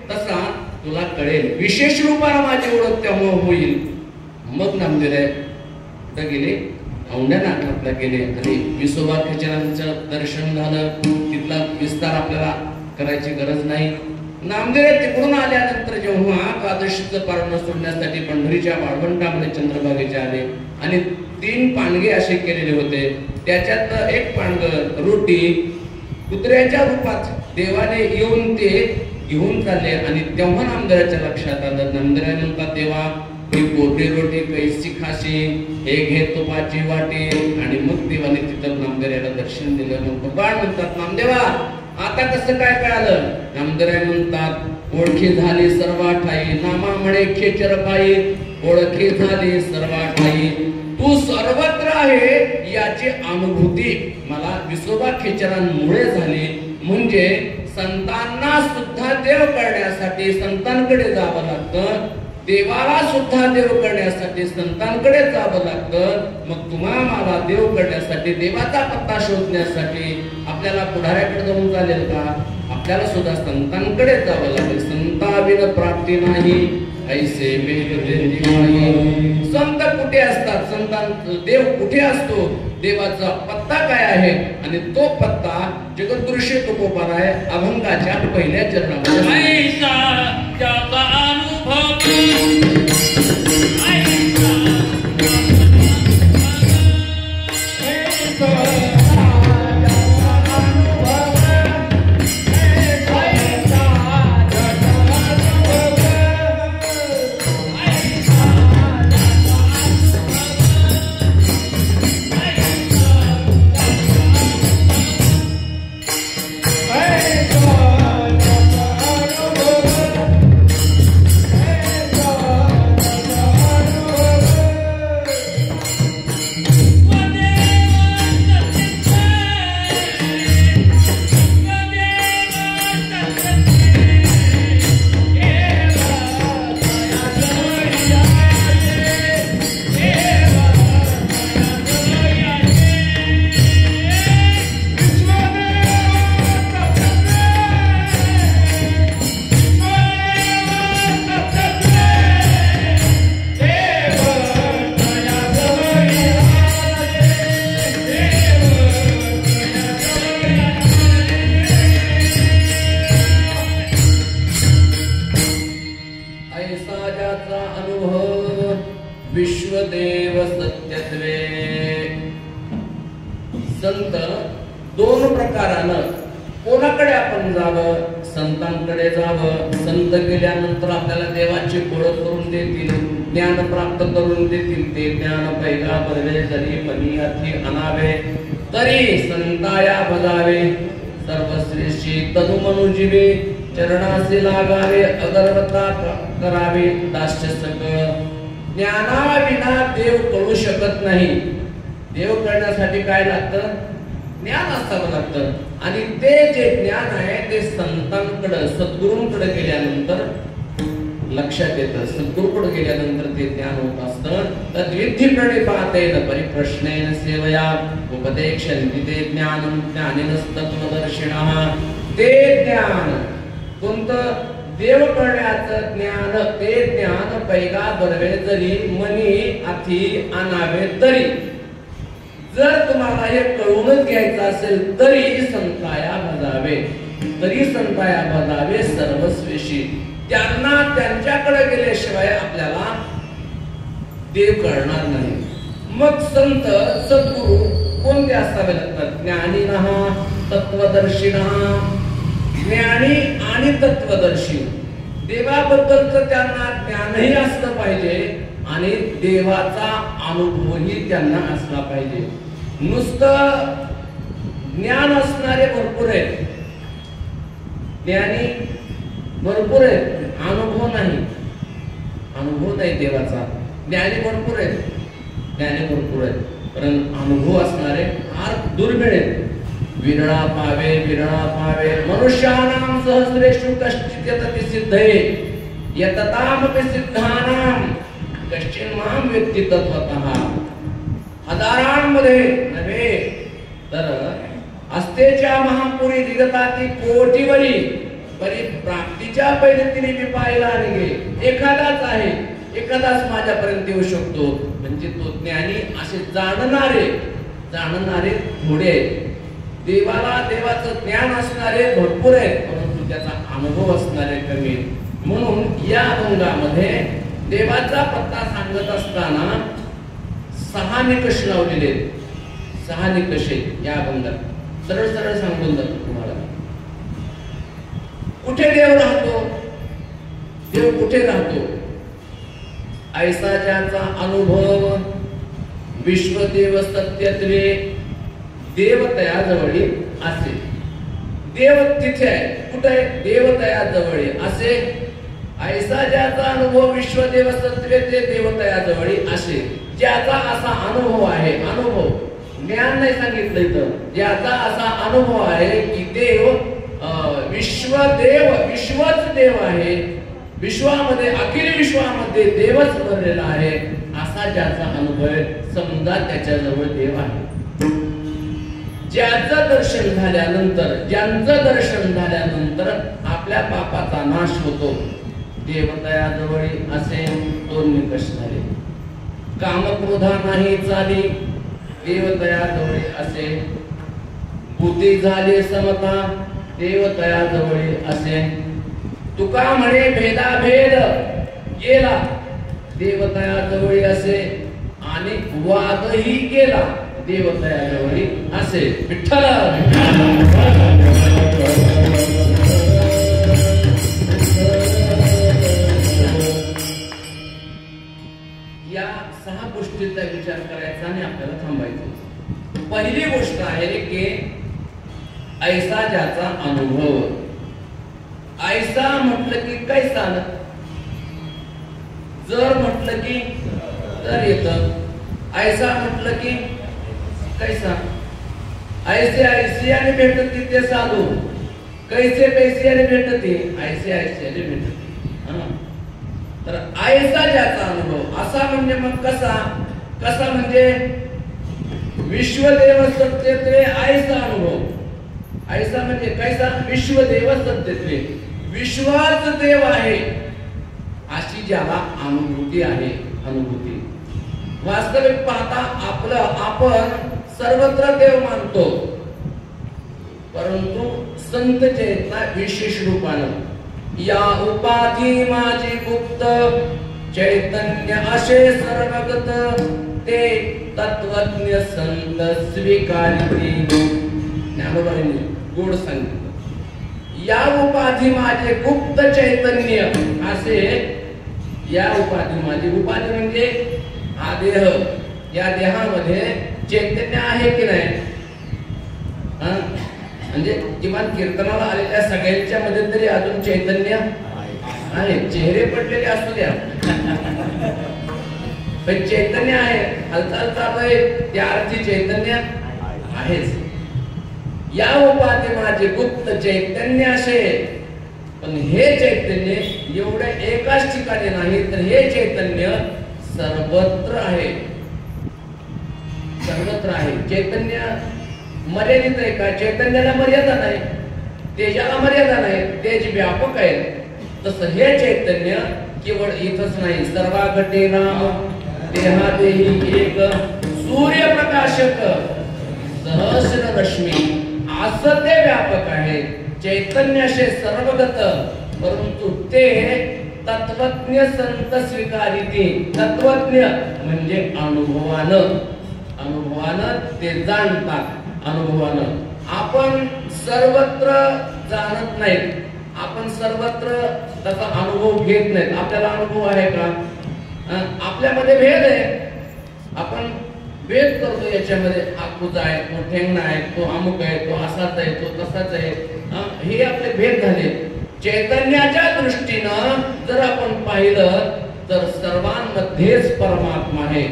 तसा तुला कळेल, विशेष रूपाने माझी ओळख तेव्हा होईल. मग नामदेव कुठे गेले, औंढ्या नागनाथला गेले आणि विसोबा खिचरांचं दर्शन झालं. तिथला विस्तार आपल्याला करायची गरज नाही. नामदेव तिकडून आल्यानंतर जेव्हा द्वादशीचं पारण सोडण्यासाठी पंढरीच्या वाळवंटामध्ये चंद्रभागेचे आले आणि 3 पाणगे असे केलेले होते. त्याच्यातलं एक पाणग रोटी कुत्र्याच्या रूपात देवाने येऊन ते घेऊन चालले आणि तेव्हा नामदेवाच्या लक्षात आलं. नामदेव म्हणतात, देवा ही कोरडी रोटी कैसी खाशी, हे घे तुपाची वाटी. आणि मग देवाने तिथं नामदेवाला दर्शन दिलं. मग बाळ म्हणतात, नामदेवा आता कसं काय कळालं? नामदेव म्हणतात, ओळखी झाली सर्वा ठाई, नामा म्हणे खेचर पायी, ओळखी झाली सर्वा ठाई, तू सर्वत्र आहे याची अनुभूती मला विसोबा खेचरांमुळे झाली. म्हणजे संतांना सुद्धा देव करण्यासाठी संतांकडे जावं लागतं, देवाला सुद्धा देव करण्यासाठी संतांकडे जावं लागतं. मग तुम्हाला मला देव करण्यासाठी देवाचा पत्ता शोधण्यासाठी आपल्याला पुढाऱ्याकडे जाऊन चालेल का? आपल्याला सुद्धा संतांकडे जावं लागेल. संताविन प्राप्ती नाही ऐसे वेद नाही. संत कुठे असतात? संतांचा देव कुठे असतो? देवाचा पत्ता काय आहे? आणि तो पत्ता जगद्गुरु श्री तुकोबाराय अभंगाच्या पहिल्या चरणामध्ये विश्वदेव सत्यत्वे. संत 2 प्रकारानं कोणाकडे आपण जावं? संतांकडे जावं. संत गेल्यानंतर आपल्याला देवाची ओळख करून देतील, ज्ञान प्राप्त करून देतील. ते ज्ञान पैगा बरवे जरी मनी अति अनावे, तरी संताया बजावे. सर्वश्रेष्ठी तनु मनुजीवे, चरणासी लागावे. अगर्वता करावे दास्य सकळ. ज्ञानाविना देव कळू शकत नाही. देव कळण्यासाठी काय लागतं? ज्ञान असावं लागतं. आणि ते जे ज्ञान आहे ते संतांकडे सद्गुरूंकडे गेल्यानंतर लक्षात येतं. सद्गुरूकडे गेल्यानंतर ते ज्ञान होत असतं. तद्विधी प्रणिपातेन परिप्रश्नेन सेवया उपदेक्षन्ति ते ज्ञानं ज्ञानिनस्तत्वदर्शिनः. ते ज्ञान कोणतं? देव करण्याचं ज्ञान. ते ज्ञान पैगा बरवे जरी मनी अति आणावे तरी. जर तुम्हाला हे कळूनच घ्यायचं असेल तरी संताया भजावे. तरी संताया भजावे सर्वस्वेशी. त्यांना त्यांच्याकडे गेल्याशिवाय आपल्याला देव कळणार नाही. मग संत सद्गुरु कोणते असावे लागतात? ज्ञानिनः तत्वदर्शिनः. ज्ञानी आणि तत्वदर्शी. देवाबद्दलचं त्यांना ज्ञानही असलं पाहिजे आणि देवाचा अनुभवही त्यांना असला पाहिजे. नुसतं ज्ञान असणारे भरपूर आहेत, ज्ञानी भरपूर आहेत, अनुभव नाही. अनुभव नाही देवाचा. ज्ञानी भरपूर आहेत, ज्ञानी भरपूर आहेत, परंतु अनुभव असणारे फार दुर्मिळ आहेत. विरळा पावे विरळा पावे. मनुष्यानां सहस्रेषु कश्चित् यतति सिद्धये यततामपि सिद्धानां कश्चिन् मां वेत्ति तत्त्वतः. हजारांमध्ये नव्हे तर हस्तेच्या महापुरी दिगताती कोटीवरी परी प्राप्तीच्या पैलतीने मी पाहिला आणि एखादाच आहे, एखादाच माझ्यापर्यंत येऊ शकतो. म्हणजे तो ज्ञानी असे जाणणारे थोडे आहेत. देवाला देवाचं ज्ञान असणारे भरपूर आहेत, परंतु त्याचा अनुभव असणारे कमी. म्हणून या अभंगामध्ये देवाचा पत्ता सांगत असताना 6 निकष लावलेले आहेत. 6 निकष आहेत या अभंगात. सरळ सरळ सांगून जातो तुम्हाला. कुठे देव राहतो, देव कुठे राहतो. ऐसा ज्याचा अनुभव विश्वदेव सत्यत्वे देव तया जवळी असे. देव तिथे आहे. कुठे आहे, देव तया जवळी असे. ऐसा ज्याचा अनुभव विश्वदेव सत्यत्वे देव तया जवळी असे. ज्याचा असा अनुभव आहे, अनुभव ज्ञान नाही सांगितलं इथं, ज्याचा असा अनुभव आहे की देव विश्वदेव, विश्वच देव आहे, विश्वामध्ये अखिल विश्वामध्ये देवच भरलेला आहे, असा ज्याचा अनुभव आहे समजा त्याच्याजवळ देव आहे. ज्याचं दर्शन झाल्यानंतर, ज्यांचं दर्शन झाल्यानंतर आपल्या पापाचा नाश होतो. देवतया जवळी असे 2 निकष झाले. कामक्रोधा नाही चाली देवतया जवळी असे. बुद्धी झाली समता देवतया जवळी असे. तुका म्हणे भेदाभेद गेला देवतया जवळी असे. आणि वादही गेला देवतया जवळी असे. विठ्ठल या 6 गोष्टींचा विचार करायचा आणि आपल्याला थांबायचं. पहिली गोष्ट आहे की ऐसा ज्याचा अनुभव. ऐसा म्हटलं की कैसा, जर म्हटलं की तर येतं, ऐसा म्हटलं की कैसा. ऐसे ऐसे आणि भेटती ते साधू, कैसे पैसे आणि भेटते ऐसे ऐसे आणि भेटते. तर ऐसा ज्याचा अनुभव. असा म्हणजे मग कसा, कसा म्हणजे विश्वदेव सत्यत्वे ऐसा अनुभव. ऐसा म्हणजे कैसा, विश्वदेव सत्यत्वे, विश्वाच देव आहे अशी ज्याला अनुभूती आहे. अनुभूती वास्तविक पाहता आपण सर्वत्र देव मानतो, परंतु संत चेतना विशेष रूपानं या उपाधी माझी गुप्त चैतन्य असे सर्वगत ते तत्वज्ञ संत स्वीकारिते. ज्ञानोबांनी गोड सांगितलं. या उपाधी माझे गुप्त चैतन्य असे. या उपाधी माझी, उपाधी म्हणजे हा देह, या देहामध्ये चैतन्य आहे की नाही. म्हणजे किमान कीर्तनाला आलेल्या सगळ्यांच्या मध्ये तरी अजून चैतन्य आहे. चेहरे पडलेले असू द्या पण चैतन्य आहे, हालचाल चालू आहे, त्या अर्थी चैतन्य आहेच. या उपाधी माझे गुप्त चैतन्य असे. पण हे चैतन्य एवढ्या एकाच ठिकाणी नाही, तर हे चैतन्य सर्वत्र आहे. सर्वत्र आहे. चैतन्य मर्यादित आहे का? चैतन्याला मर्यादा नाही, तेजाला मर्यादा नाही, तेज व्यापक आहे. तसं हे चैतन्य केवळ इथंच नाही, सर्वाघटे नाम देहादेही एक सूर्यप्रकाशक सहस्र रश्मी असं ते व्यापक आहे. चैतन्य असे सर्वगत, परंतु ते तत्वज्ञ संत स्वीकारिते. तत्वज्ञ म्हणजे अनुभवानं, अनुभवानं ते जाणतात. अनुभवानं आपण सर्वत्र जाणत नाहीत, आपण सर्वत्र त्याचा अनुभव घेत नाहीत. आपल्याला अनुभव आहे का? आपल्यामध्ये भेद आहे. आपण भेद करतो याच्यामध्ये. हा तुझा आहे, तो ठेंगणा आहे, तो अमुक आहे, तो असाच आहे, तो तसाच आहे. हे आपले भेद झाले. चैतन्याच्या दृष्टीनं जर आपण पाहिलं तर सर्वांमध्येच परमात्मा आहे.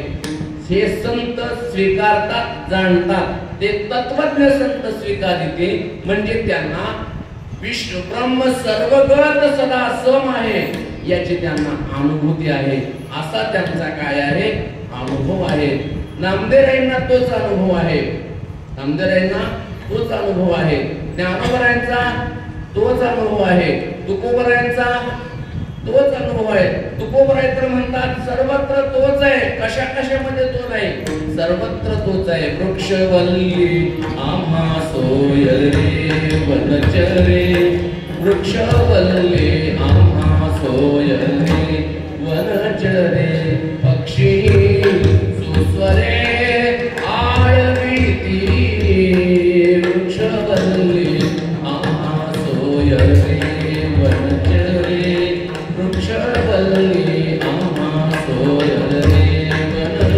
हे संत स्वीकारतात, जाणतात. ते तत्वज्ञ संत स्वीकारिते म्हणजे त्यांना विश्व ब्रह्म सर्वगत सदा सम आहे याची त्यांना अनुभूती आहे. असा त्यांचा काय आहे? अनुभव आहे. नामदेवांना तोच अनुभव आहे. नामदेवांना तोच अनुभव आहे, ज्ञानोबरायांचा तोच अनुभव आहे, तुकोबरायांचा तोच अनुभव आहे. तुकोबराय तर म्हणतात सर्वत्र तोच आहे, कशा कशामध्ये तो नाही, सर्वत्र तोच आहे. वृक्षवल्ली आम्हा सोय रे वनचरे, वृक्षवल्ली आम्हा सोय रे वनचरे, पक्षी सुस्वरे आळविती, वृक्षवल्ली आम्हा सोय रे वनचरे, वृक्षवल्ली आम्हा सोय रे वनचरे.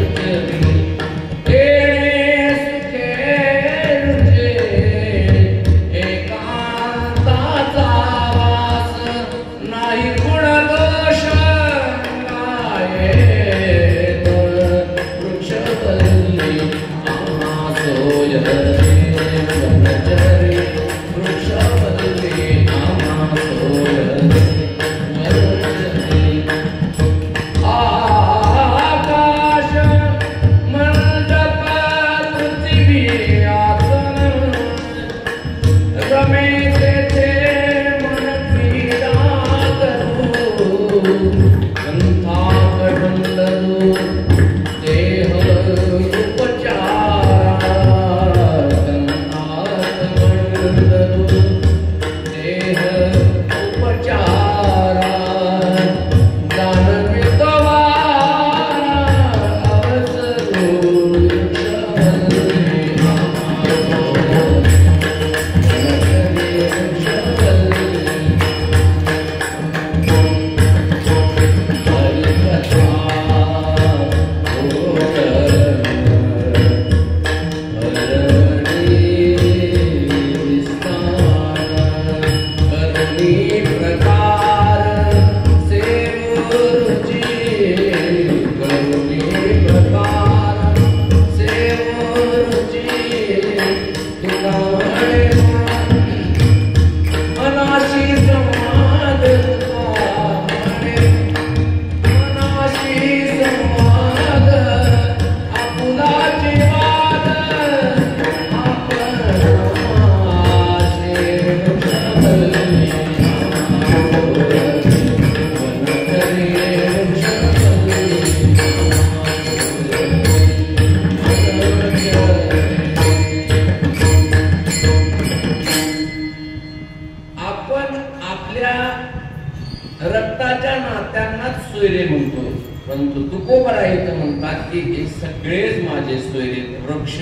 रक्ताच्या नात्यांनाच सोयरे म्हणतो, परंतु तुकोबराय म्हणतात की हे सगळेच माझे सोयरे. वृक्ष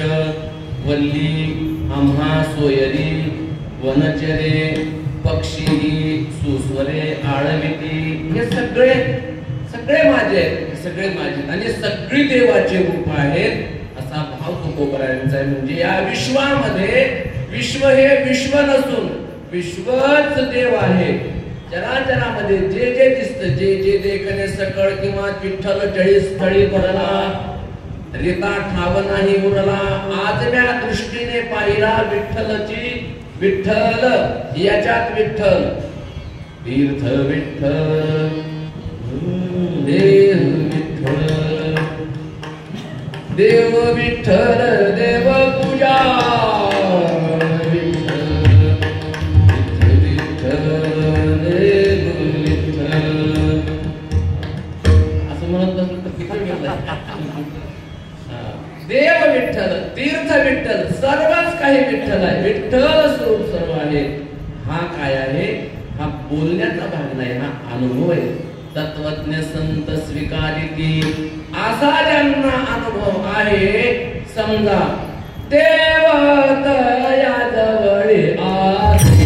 वल्ली आम्हा सोयरी वनचरे, पक्षी सुस्वरे आळविती, हे सगळे सगळे माझे आहेत, सगळे माझे आणि सगळी देवाचे रूप आहेत असा भाव तुकोबरायांचा आहे. म्हणजे या विश्वामध्ये विश्व हे विश्व नसून विश्वच देव आहे. चराचरामध्ये जे जे दिसतं, जे जे देखणे सकळ किंवा विठ्ठल जळी स्थळी पडला, रिता ठाव नाही उरला, आजम्या दृष्टीने पाहिला विठ्ठलची विठ्ठल, याच्यात विठ्ठल तीर्थ विठ्ठल देव विठ्ठल, देव विठ्ठल देव पूजा देव विठ्ठल, तीर्थ विठ्ठल, सर्वच काही विठ्ठल आहे. विठ्ठल स्वरूप सर्व आहे. हा काय आहे? हा बोलण्याचा भाग नाही, हा अनुभव आहे. तत्वज्ञ संत स्वीकारिती असा ज्यांना अनुभव आहे, समजा देव तया जवळी आसी,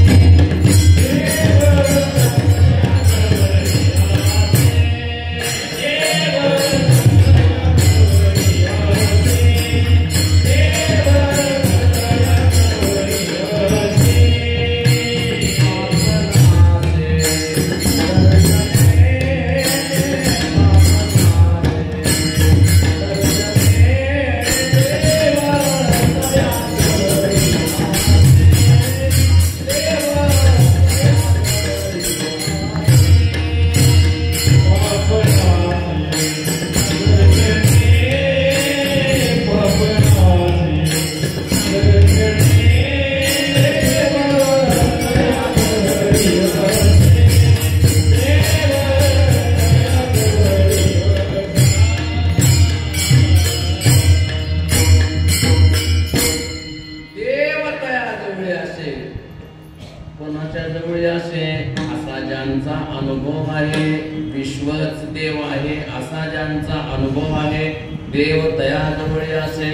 देवाच्या जवळ असे असा ज्यांचा अनुभव आहे, विश्वच देव आहे असा ज्यांचा अनुभव आहे, देव तयाजवळ असे.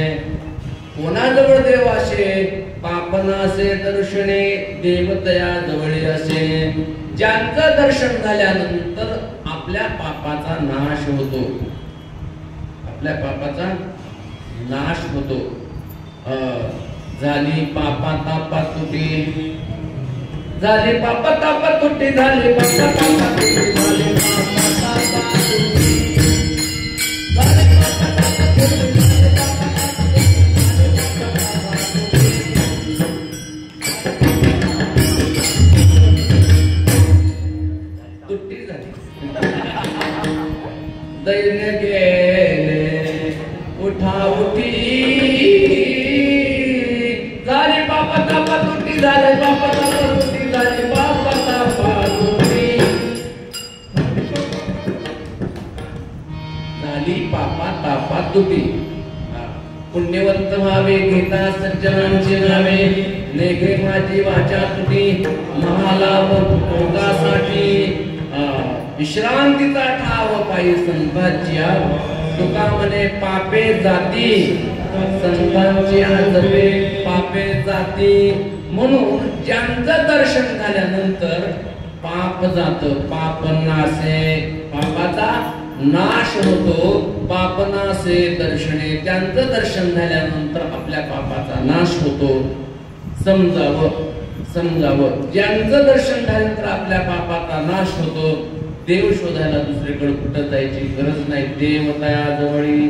कोणाजवळ देव असे? पापनासे दर्शने देव तयाजवळ असे. ज्यांचं दर्शन झाल्यानंतर आपल्या पापाचा नाश होतो, आपल्या पापाचा नाश होतो. झाली पापा तापा तुटी, झाली पापा तापा तुटी, झाली पापा तापा तुटी, झाली पापा तापा तुटी, झाली पापा तापा तुटी, तुटी झाली. दैन्य गेले उठा उठी, झाली पापा तापा तुटी, झाली पापा तापा तुटी, झाली पापा तापा तुटी, झाली पापा तापा तुटी. पुण्यवंत व्हावे घेता सज्जनांचे नावे, लेखे माझी वाचा तुटी, महालाभ भोगासाठी विश्रांतीचा ठाव पायी संतांची. तुका म्हणे पापे जाती, संतांची जपे पापे जाती. म्हणून ज्यांचं दर्शन झाल्यानंतर पाप जात, पाप नासे, पापाचा नाश होतो. पापनासे दर्शने, त्यांचं दर्शन झाल्यानंतर आपल्या पापाचा नाश होतो. समजावं समजावं, ज्यांचं दर्शन झाल्यानंतर आपल्या पापाचा नाश होतो. देव शोधायला दुसरीकडे कुठं जायची गरज नाही. देव तयाजवळी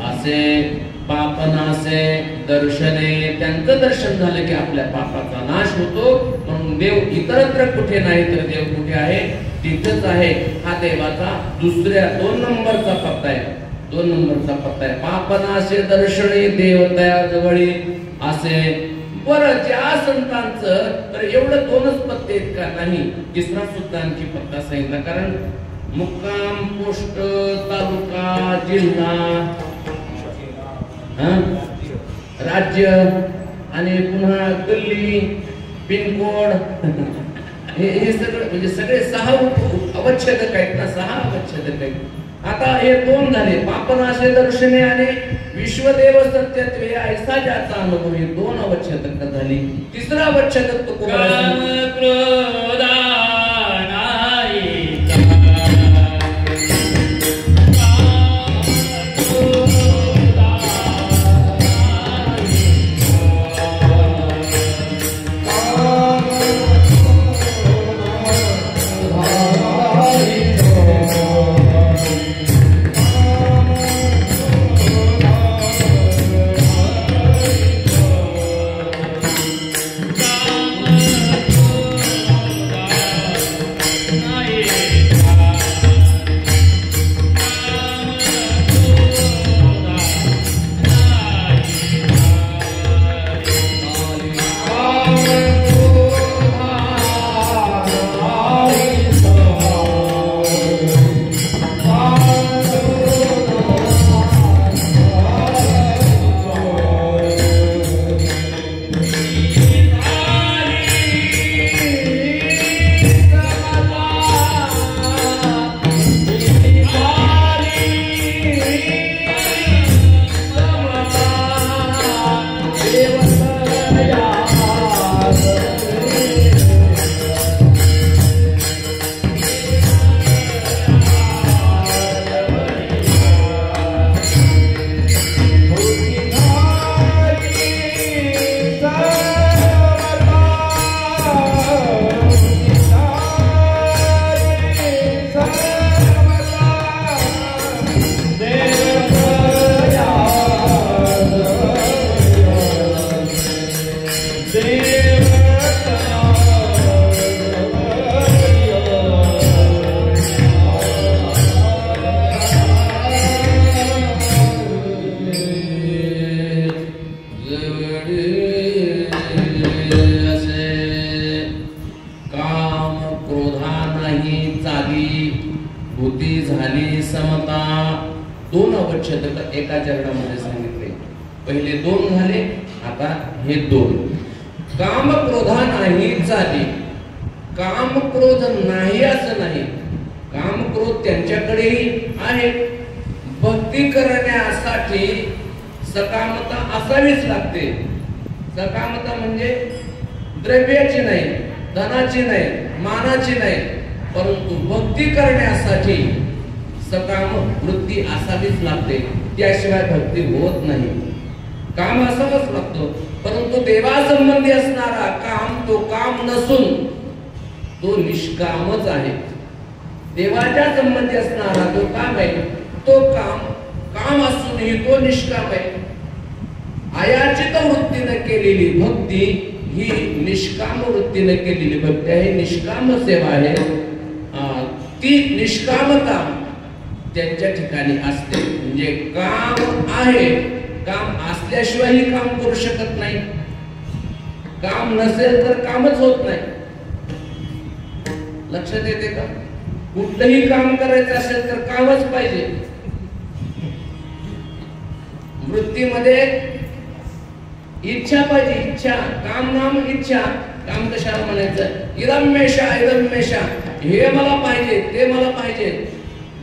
असे पापनासे दर्शने, त्यांचं दर्शन झालं की आपल्या पापाचा नाश होतो. म्हणून देव इतरत्र कुठे नाही तर देव कुठे आहे? तिथंच आहे. हा देवाचा दुसऱ्या 2 नंबरचा पत्ता आहे. 2 नंबरचा पत्ता आहे. पापनासे दर्शने देव तयाजवळी असे. बरं, ज्या संतांचं तर एवढं 2च पत्ते आहेत का? नाही, तिसरा सुद्धा आणखी पत्ता सांगितला. कारण मुक्काम, पोस्ट, तालुका, जिल्हा, राज्य आणि पुन्हा गल्ली, पिनकोड, हे सगळं म्हणजे सगळे 6 अवच्छेदक आहेत ना, 6 अवच्छेदक आहेत. आता हे 2 झाले, पापनाशे दर्शने आणि विश्वदेव सत्यत्वे ऐसा ज्याचा अनुभव, हे 2 अवच्छेदक झाली. तिसरा अवच्छेदक तो एका चरणामध्ये सांगितले. पहिले 2 झाले, आता हे 2. काम क्रोधा नाही चाली. काम क्रोध नाही असं नाही, काम क्रोध त्यांच्याकडेही आहे. भक्ती करण्यासाठी सकामता असावीच लागते. सकामता म्हणजे द्रव्याची नाही, धनाची नाही, मानाची नाही, परंतु भक्ती करण्यासाठी सकाम वृत्ती असावीच लागते. त्याशिवाय भक्ती होत नाही. काम असावंच लागतं. परंतु देवासंबंधी असणारा काम तो काम नसून तो निष्कामच आहे. देवाच्या संबंधी असणारा जो काम आहे तो काम असूनही तो निष्काम आहे. अयाचित वृत्तीने केलेली भक्ती ही निष्काम वृत्तीने केलेली भक्ती आहे, निष्काम सेवा आहे. ती निष्कामता त्यांच्या ठिकाणी असते. म्हणजे काम आहे, काम असल्याशिवाय ही काम करू शकत नाही. काम नसेल तर कामच होत नाही. लक्षात येते का? कुठलंही काम करायचं असेल तर कामच पाहिजे. वृत्तीमध्ये इच्छा पाहिजे. इच्छा, काम नाम इच्छा. काम कशाला म्हणायचं? इदम्मेषा इदम्मेषा, हे मला पाहिजे, ते मला पाहिजे.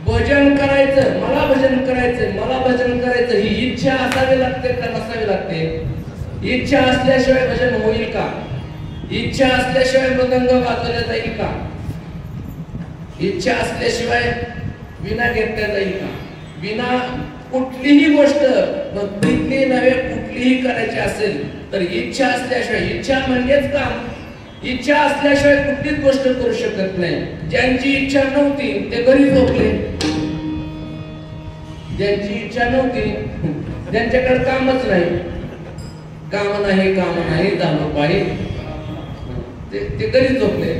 भजन करायचं, मला भजन करायचं, मला भजन करायचं, ही इच्छा असावी लागते का नसावी लागते? इच्छा असल्याशिवाय भजन होईल का? इच्छा असल्याशिवाय मृदंग वाजवला जाईल का? इच्छा असल्याशिवाय विना घेतल्या जाईल का? विना कुठलीही गोष्ट भक्तीतली नव्हे कुठलीही करायची असेल तर इच्छा असल्याशिवाय, इच्छा म्हणजेच काम, इच्छा असल्याशिवाय कुठलीच गोष्ट करू शकत नाही. ज्यांची इच्छा नव्हती ते घरी झोपले. ज्यांची इच्छा नव्हती त्यांच्याकडे कामच नाही. काम नाही झालं पाहिजे ते घरी झोपले.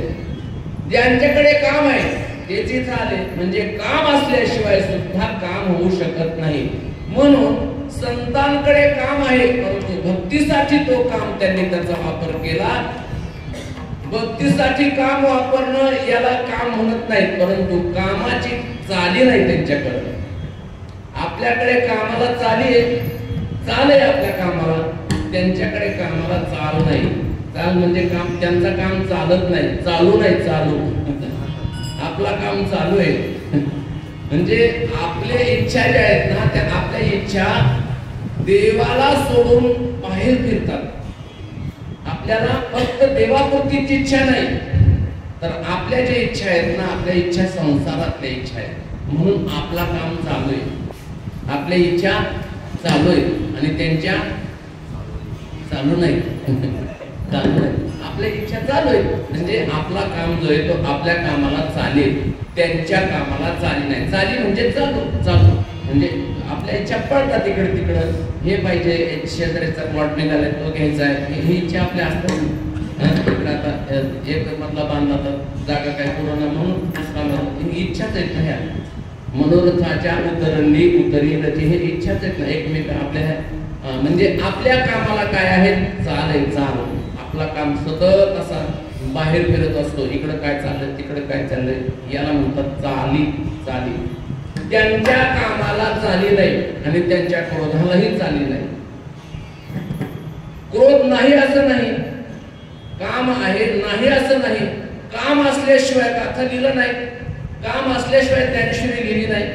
ज्यांच्याकडे काम आहे त्याची झाले. म्हणजे काम असल्याशिवाय सुद्धा काम होऊ शकत नाही. म्हणून संतांकडे काम आहे परंतु भक्तीसाठी तो काम त्यांनी त्याचा वापर केला. भक्तीसाठी काम वापरणं याला काम म्हणत नाही, परंतु कामाची चाली नाही त्यांच्याकडे. आपल्याकडे कामाला चाली आहे, चाल आहे आपल्या कामाला, त्यांच्याकडे कामाला चाल नाही. चाल म्हणजे काम, त्यांचं काम चालत नाही, चालू नाही, चालू. आपला काम चालू आहे. म्हणजे आपल्या इच्छा ज्या आहेत ना त्या आपल्या इच्छा देवाला सोडून बाहेर फिरतात. आपल्याला फक्त देवापुरतीची इच्छा नाही तर आपल्या ज्या इच्छा आहेत ना, आपल्या इच्छा संसारातल्या इच्छा आहेत. म्हणून आपला काम चालू आहे, आपल्या इच्छा चालू आहे आणि त्यांच्या चालू नाही. चालू नाही, आपल्या इच्छा चालू आहे. म्हणजे आपला काम जो आहे तो आपल्या कामाला चालेल, त्यांच्या कामाला चाली नाही. चाली म्हणजे चालू म्हणजे आपल्या इच्छा पडतात इकडे तिकडं. हे पाहिजे, शेजारीचा प्लॉट निघालाय तो घ्यायचा आहे, ही इच्छा आपल्या असतात. इकडे आता एक मधला बांधला तर जागा काय पुरवणार म्हणून ही इच्छाच आहेत ना. ह्या मनोरथाच्या उतरी हे इच्छाच आहेत ना. एकमेक आपल्या म्हणजे आपल्या कामाला काय आहे? चाल आहे, चाल. आपला काम सतत असा बाहेर फिरत असतो. इकडं काय चाललंय, तिकडे काय चाललंय, याला म्हणतात चाली. त्यांच्या कामाला चाली नाही आणि त्यांच्या क्रोधालाही चाली नाही. क्रोध नाही असं नाही, काम आहे नाही असं नाही. काम असल्याशिवाय गाथा लिहिलं नाही, काम असल्याशिवाय ज्ञानेश्वरी लिहिली नाही.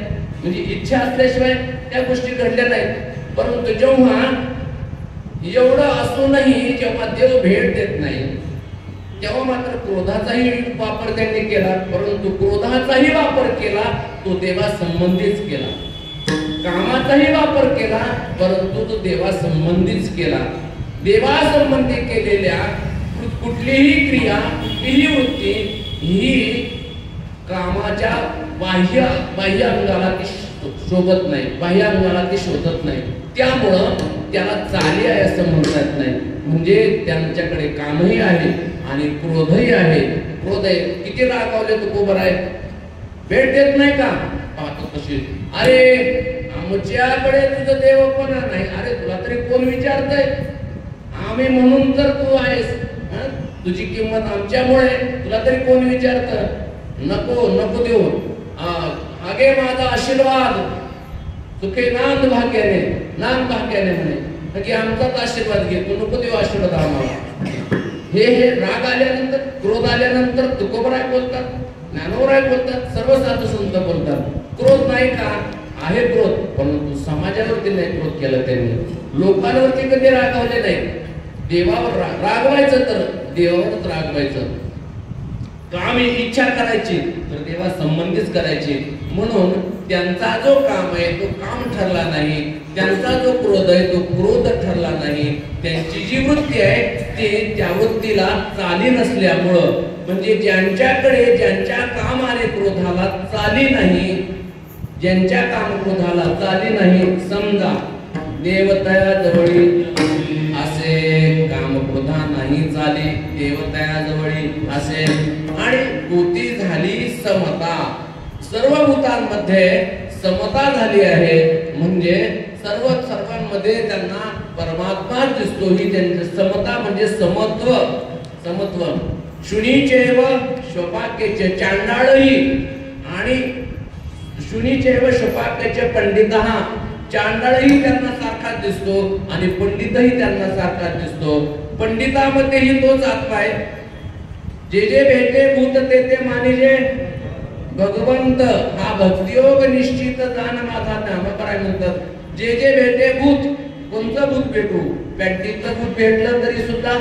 म्हणजे इच्छा असल्याशिवाय त्या गोष्टी घडल्या नाहीत. परंतु जेव्हा एवढं असूनही जेव्हा देव भेट देत नाही तेव्हा मात्र क्रोधाचाही वापर त्यांनी केला. परंतु क्रोधाचाही वापर केला तो देवासंबंधीच केला. कामाचाही वापर केला परंतु तो देवासंबंधीच केला. देवासंबंधी केलेल्या कुठलीही क्रिया, कुठलीही वृत्ती ही कामाच्या बाह्य अंगाला ती शोभत नाही, बाह्य अंगाला ती शोधत नाही. त्यामुळं त्याला चाली आहे असं म्हणता येत नाही. म्हणजे त्यांच्याकडे कामही आहे आणि क्रोधही आहे. क्रोध आहे, किती रागावले तो कोबर आहे, भेट देत नाही का? पाहतो कशी, अरे आमच्याकडे तुझं देव पण नाही. अरे तुला तरी कोण विचारतंय? आम्ही म्हणून तर तू आहेस. तुझी किंमत आमच्यामुळे, तुला तरी कोण विचारत? नको देऊ. आगे माझा आशीर्वाद सुखे नांद भाग्याने म्हणे की आमचाच आशीर्वाद घे, तू नको देऊ आशीर्वाद आम्हाला. हे राग आल्यानंतर, क्रोध आल्यानंतर तुकोबराय बोलतात, ज्ञानोबराय बोलतात, सर्व साधू संत बोलतात. क्रोध नाही का? आहे क्रोध, परंतु समाजावरती नाही क्रोध केला त्यांनी, लोकांवरती कधी रागवले नाही. देवावर रागवायचं तर देवावरच रागवायचं. काम इच्छा करायची तर देवा संबंधीच करायची. म्हणून त्यांचा जो काम आहे तो काम ठरला नाही, त्यांचा जो क्रोध आहे तो क्रोध ठरला नाही. त्यांची जी वृत्ती आहे ते त्या वृत्तीला चाली नसल्यामुळं, म्हणजे ज्यांच्याकडे ज्यांच्या कामाने क्रोधाला चाली नाही, ज्यांच्या काम क्रोधाला चाली नाही, समजा देवतयाजवळी असे काम क्रोधा नाही चाली, देवतयाजवळी असे, आणि कृती झाली समता. सर्व भूतांमध्ये समता झाली आहे, म्हणजे सर्वांमध्ये त्यांना परमात्मा दिसतो. ही त्यांची समता म्हणजे समत्व. समत्व शुनीचैव शोपाक्यचे चांडाळही, आणि शुनीचैव शोपाक्यचे पंडितः, चांडाळही त्यांना सारखाच दिसतो आणि पंडितही त्यांना सारखाच दिसतो. पंडितामध्येही तोच आत्मा आहे. जे जे भेटे भूत ते ते मानिजे भगवंत, हा भक्तियोग निश्चित जाण माझा नामकराय म्हणतात. जे जे भेटे भूत, कोणतं भूत भेटू? पॅन्टीतलं भूत भेटलं तरी सुद्धा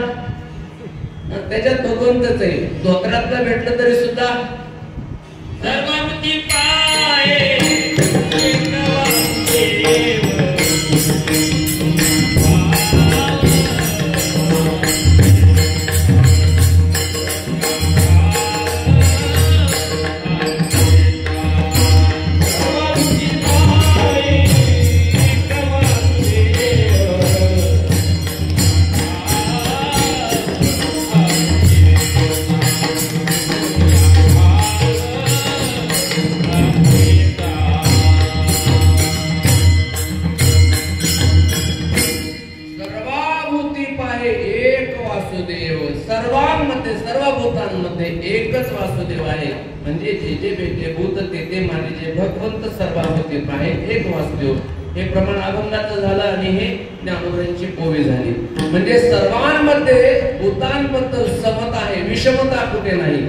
त्याच्यात भगवंतच आहे. धोत्रातलं भेटलं तरी सुद्धा सर्वभूती पाये एकच वासुदेव आहे. म्हणजे जे जे भेटे भूत ते ते मानिजे भगवंत सर्वाभूती आहे, एक वासुदेव. हे प्रमाण अभंगाचं झालं आणि हे ज्ञानोबरांची पोवी झाली. म्हणजे सर्वांमध्ये भूतांबद्दल समता आहे, विषमता कुठे नाही.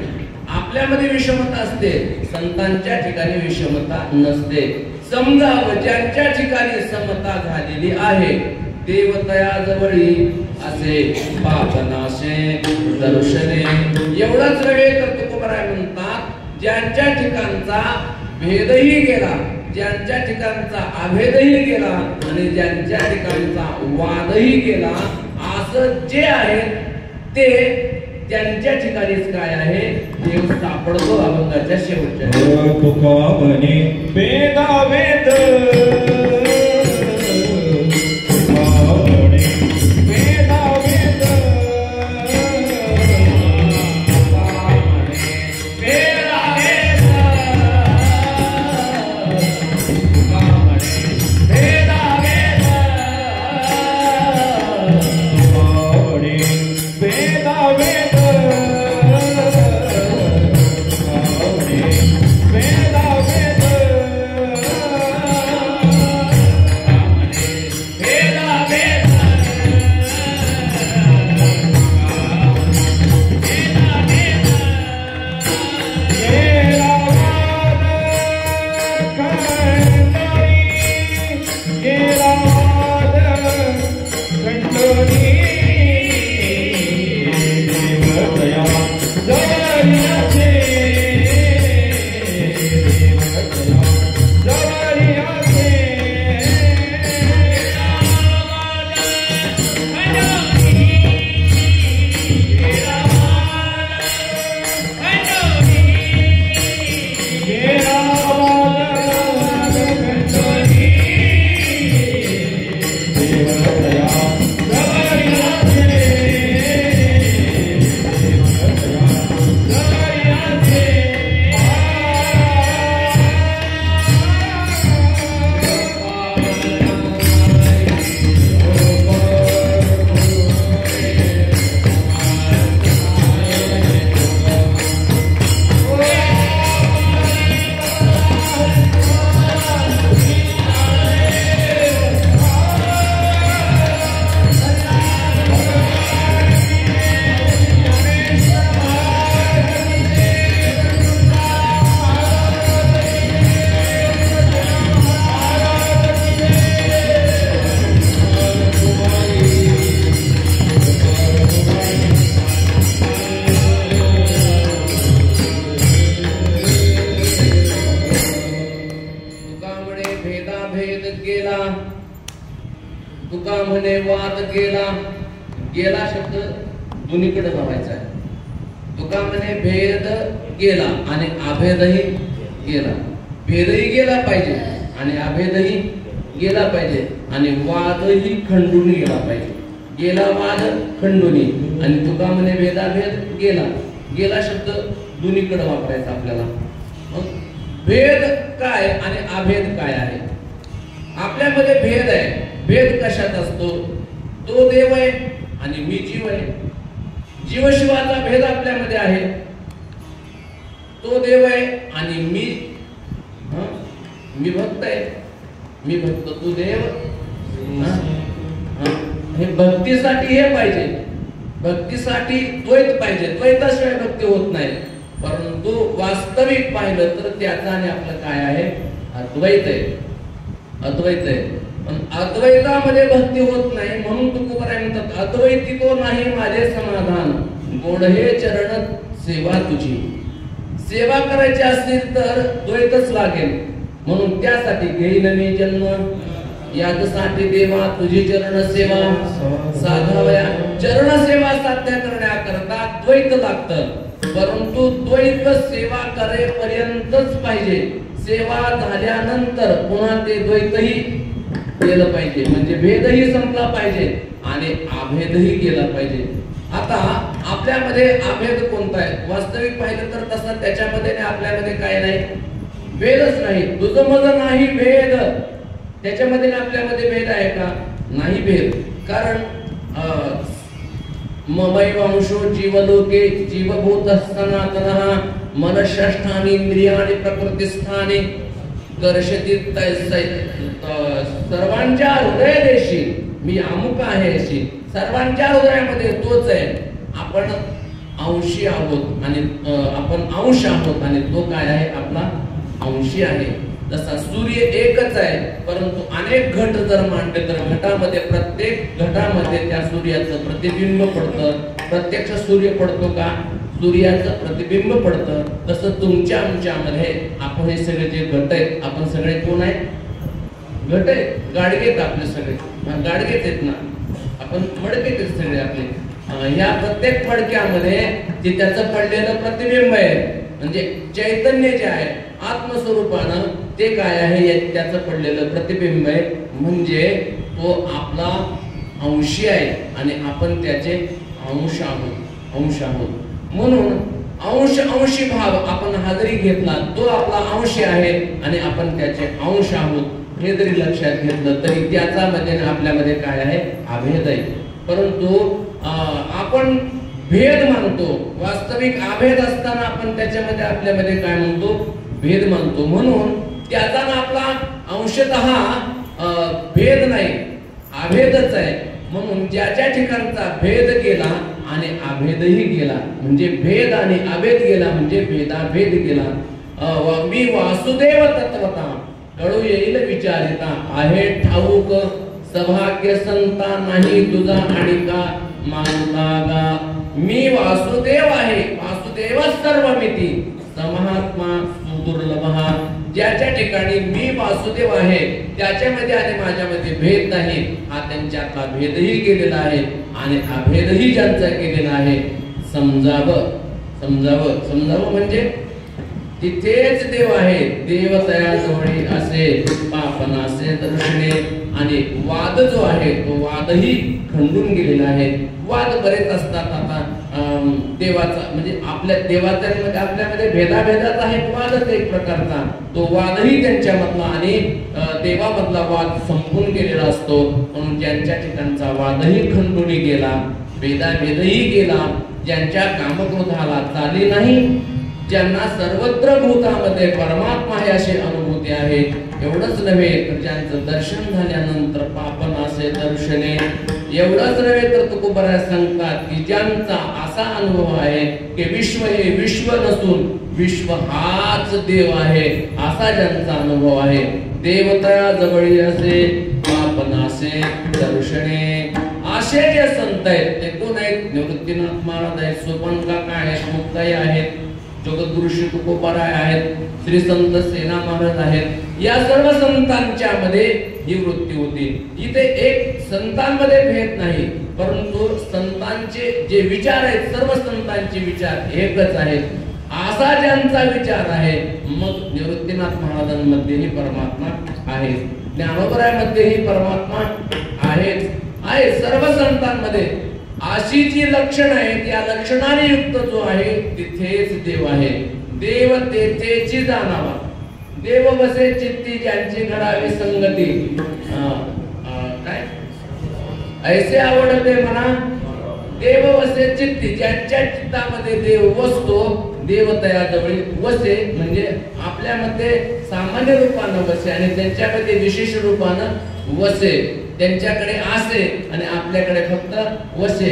आपल्यामध्ये विषमता असते, संतांच्या ठिकाणी विषमता नसते. समजा ज्यांच्या ठिकाणी समता झालेली आहे, देवतयाजवळी असे पापनाशे दर्शने. एवढंच नव्हे तर तुकोबराय म्हणतात, ज्यांच्या ठिकाणचा भेदही गेला, ज्यांच्या ठिकाणचा अभेदही गेला आणि ज्यांच्या ठिकाणचा वादही गेला, असं जे आहे ते त्यांच्या ठिकाणीच काय आहे, देव सापडतो. अभंगाच्या शेवटच्या तुका म्हणे वेदा वेद गेला, गेला शब्द दोन्हीकडे लावायचा आहे. तुका म्हणे भेद गेला आणि अभेदही गेला. भेदही गेला पाहिजे आणि अभेदही गेला पाहिजे आणि वादही खंडून गेला पाहिजे. गेला वाद खंडूनी आणि तुका म्हणे भेदाभेद गेला. गेला शब्द दोन्हीकडे वापरायचा आपल्याला. भेद काय आणि अभेद काय आहे? आपल्यामध्ये भेद आहे. भेद कशात असतो? तो देव आहे आणि मी जीव आहे. जीवशिवाचा भेद आपल्यामध्ये आहे. तो देव आहे आणि मी भक्त आहे. मी भक्त, तू देव. हे भक्तीसाठी हे पाहिजे. भक्तीसाठी द्वैत पाहिजे. द्वैताशिवाय भक्ती होत नाही. परंतु वास्तविक पाहिलं तर त्याचा आणि आपलं काय आहे? अद्वैत आहे. अद्वैत आहे. पण अद्वैतामध्ये भक्ती होत नाही. म्हणून तुकोबाराय म्हणतात अद्वैती तो नाही माझे समाधान, गोड हे चरण सेवा तुझी. सेवा करायची असेल तर द्वैतच लागेल. म्हणून त्यासाठी घेईन मी जन्म, यासाठी देवा तुझी चरण सेवा साधावया. चरण सेवा साध्य करण्याकरता द्वैत लागतं. परंतु द्वैत सेवा करेपर्यंतच पाहिजे. सेवा झाल्यानंतर पुन्हा ते द्वैतही गेलं पाहिजे. म्हणजे भेदही संपला पाहिजे आणि अभेदही गेला पाहिजे. आता आपल्यामध्ये अभेद कोणता आहे? वास्तविक पाहिलं तर तसं त्याच्यामध्ये आपल्यामध्ये काय नाही, भेदच नाही. तुझं माझं नाही भेद. त्याच्यामध्ये आपल्यामध्ये भेद आहे का? नाही भेद. कारण ममैवांशो जीवलोके जीवभूत सनातनः मनःष्ठानि इंद्रियाणि प्रकृतिस्थाने कर्षति सर्वांच्या हृदयदेशी मी अमुक आहे अशी सर्वांच्या हृदयामध्ये तोच आहे. आपण अंशी आहोत आणि आपण अंश आहोत आणि तो काय आहे? आपला अंशी आहे. जसा सूर्य एकच आहे परंतु अनेक घट जर मांडले तर घटामध्ये प्रत्येक घटामध्ये त्या सूर्याचं प्रतिबिंब पडतं. प्रत्यक्ष सूर्य पडतो का? सूर्याचं प्रतिबिंब पडतं. तसं तुमच्या आमच्यामध्ये आपण हे सगळे जे घट आहेत आपण सगळे कोण आहे? घट आहेत. गाडगेत आपले सगळे गाडगेत आहेत ना. आपण मडकेत आहेत सगळे आपले. या प्रत्येक मडक्यामध्ये जे त्याचं पडलेलं प्रतिबिंब आहे म्हणजे चैतन्य जे आहे आत्मस्वरूपानं ते काय आहे? त्याचं पडलेलं प्रतिबिंब आहे. म्हणजे तो आपला अंशी आहे आणि आपण त्याचे अंश आहोत. म्हणून अंशी भाव आपण हा जरी घेतला तो आपला अंश आहे आणि आपण त्याचे अंश आहोत. हे जरी लक्षात घेतलं तरी त्याचा मध्ये आपल्यामध्ये काय आहे? अभेद आहे. परंतु आपण भेद मानतो. वास्तविक अभेद असताना आपण त्याच्यामध्ये आपल्यामध्ये काय म्हणतो? भेद मानतो. म्हणून त्याचा आपला अंशतः भेद नाही, अभेदच आहे. म्हणून ज्याच्या ठिकाणचा भेद गेला आणि अभेदही गेला म्हणजे भेद आणि अभेद गेला म्हणजे भेदाभेद गेला. मी वासुदेव तत्वता कळू येईल विचारिता आहे ठाऊक सभाग्य संता नाही तुझा आणि का मानता गा. मी वासुदेव आहे. वासुदेव सर्वमिती समहात्मा सुदुर्लभ. ज्याच्या ठिकाणी मी वासुदेव आहे त्याच्यामध्ये आणि माझ्यामध्ये भेद नाही. हा त्यांच्यातला भेदही गेलेला आहे आणि अभेदही ज्यांचा गेलेला आहे. समजावं म्हणजे तिथेच देव आहे. देव तयाजवळी असे पापनासे दर्शने. आणि वाद जो आहे तो वादही खंडून गेलेला आहे. वाद बरेच असतात. आता देवाचा म्हणजे आपल्या देवाच्या आपल्यामध्ये भेदाभेदाचा आहे वादच एक प्रकारचा. तो वादही त्यांच्यामधला आणि देवामधला वाद संपून गेलेला असतो. म्हणून ज्यांच्या ठिकाणचा वादही खंडून गेला, भेदाभेदही गेला, ज्यांच्या कामक्रोधाला चाली नाही, ज्यांना सर्वत्र भूतामध्ये परमात्मा आहे अशी अनुभूती आहे. एवढंच नव्हे तर ज्यांचं दर्शन झाल्यानंतर पापनासे दर्शने. एवढंच नव्हे तर तुकोबाराय सांगतात की ज्यांचा असा अनुभव आहे की विश्व हे विश्व नसून विश्व हाच देव आहे असा ज्यांचा अनुभव आहे. देवता जवळी असे पापनासे दर्शने. असे जे संत आहेत ते कोण आहेत? निवृत्तीनाथ महाराज आहेत, सोपान काका आहेत, मुक्ताई आहेत, जगद्गुरु श्री तुकोबाराय आहेत, श्री संत सेना महाराज आहेत. या सर्व संतांच्या मध्ये ही वृत्ती होती. इथे एक संतांमध्ये भेद नाही, परंतु संतांचे जे विचार आहेत सर्व संतांचे विचार एकच आहेत असा ज्यांचा विचार आहे, मग निवृत्तीनाथ महाराजांमध्येही परमात्मा आहे, ज्ञानोबरायांमध्येही परमात्मा आहे सर्व संतांमध्ये अशी जी लक्षण आहेत या लक्षणाने युक्त जो आहे तिथेच देव आहे. देव तेथेची जाणावा, देव बसे चित्ती ज्यांची घडावी संगती. काय ऐसे आवडते म्हणा देव वसे चित्ती, ज्यांच्या चित्तामध्ये देव वसतो देव तयाजवळ वसे, म्हणजे आपल्यामध्ये सामान्य रूपानं वसे आणि त्यांच्यामध्ये विशेष रूपानं वसे, त्यांच्याकडे आसे आणि आपल्याकडे फक्त वसे,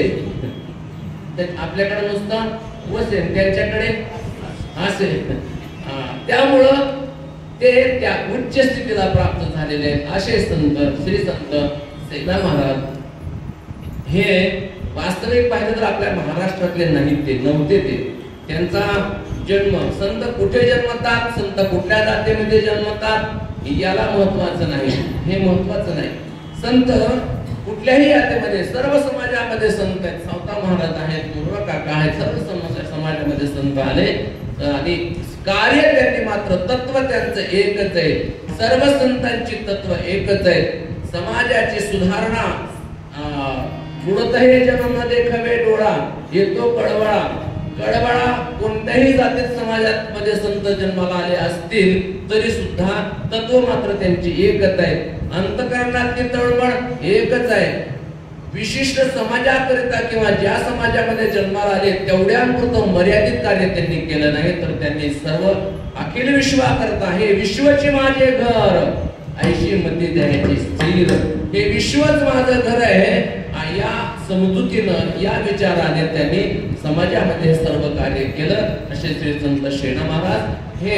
आपल्याकडे नुसतं वसे त्यांच्याकडे आसे. त्यामुळं ते त्या उच्च स्थितीला प्राप्त झालेले आहेत असे संत श्री संत सेना महाराज. हे वास्तविक पाहिलं तर आपल्या महाराष्ट्रातले नाहीत, ते नव्हते. ते त्यांचा जन्म संत कुठे जन्मतात, संत कुठल्या जातीमध्ये जन्मतात याला महत्वाचं नाही, हे महत्वाचं नाही. संत कुठल्याही जातीमध्ये सर्व समाजामध्ये संत आहेत. सावता महाराज आहेत, मुर्वा काका आहेत, सर्व समाजामध्ये संत आले आणि कार्य त्यांनी मात्र तत्व त्यांचं एकच आहे. सर्व संतांची तत्व एकच आहे. समाजाची सुधारणा बुडत हे जन्म देखवे डोळा येतो कळवळा. कळवळा कोणत्याही जातीत समाजामध्ये संत जन्माला आले असतील तरी सुद्धा तत्व मात्र त्यांची एकच आहे. अंतःकरणातली तळमळ एकच आहे. विशिष्ट समाजाकरिता किंवा ज्या समाजामध्ये जन्माला आले तेवढ्यापुरतं मर्यादित कार्य त्यांनी केलं नाही, तर त्यांनी सर्व अखिल विश्वाकरता हे विश्वचे माझे घर ऐशी मध्ये द्यायची स्थिर, हे विश्वच माझं घर आहे या समजुतीनं या विचाराने त्यांनी समाजामध्ये सर्व कार्य केलं. असे श्री संत शेना महाराज हे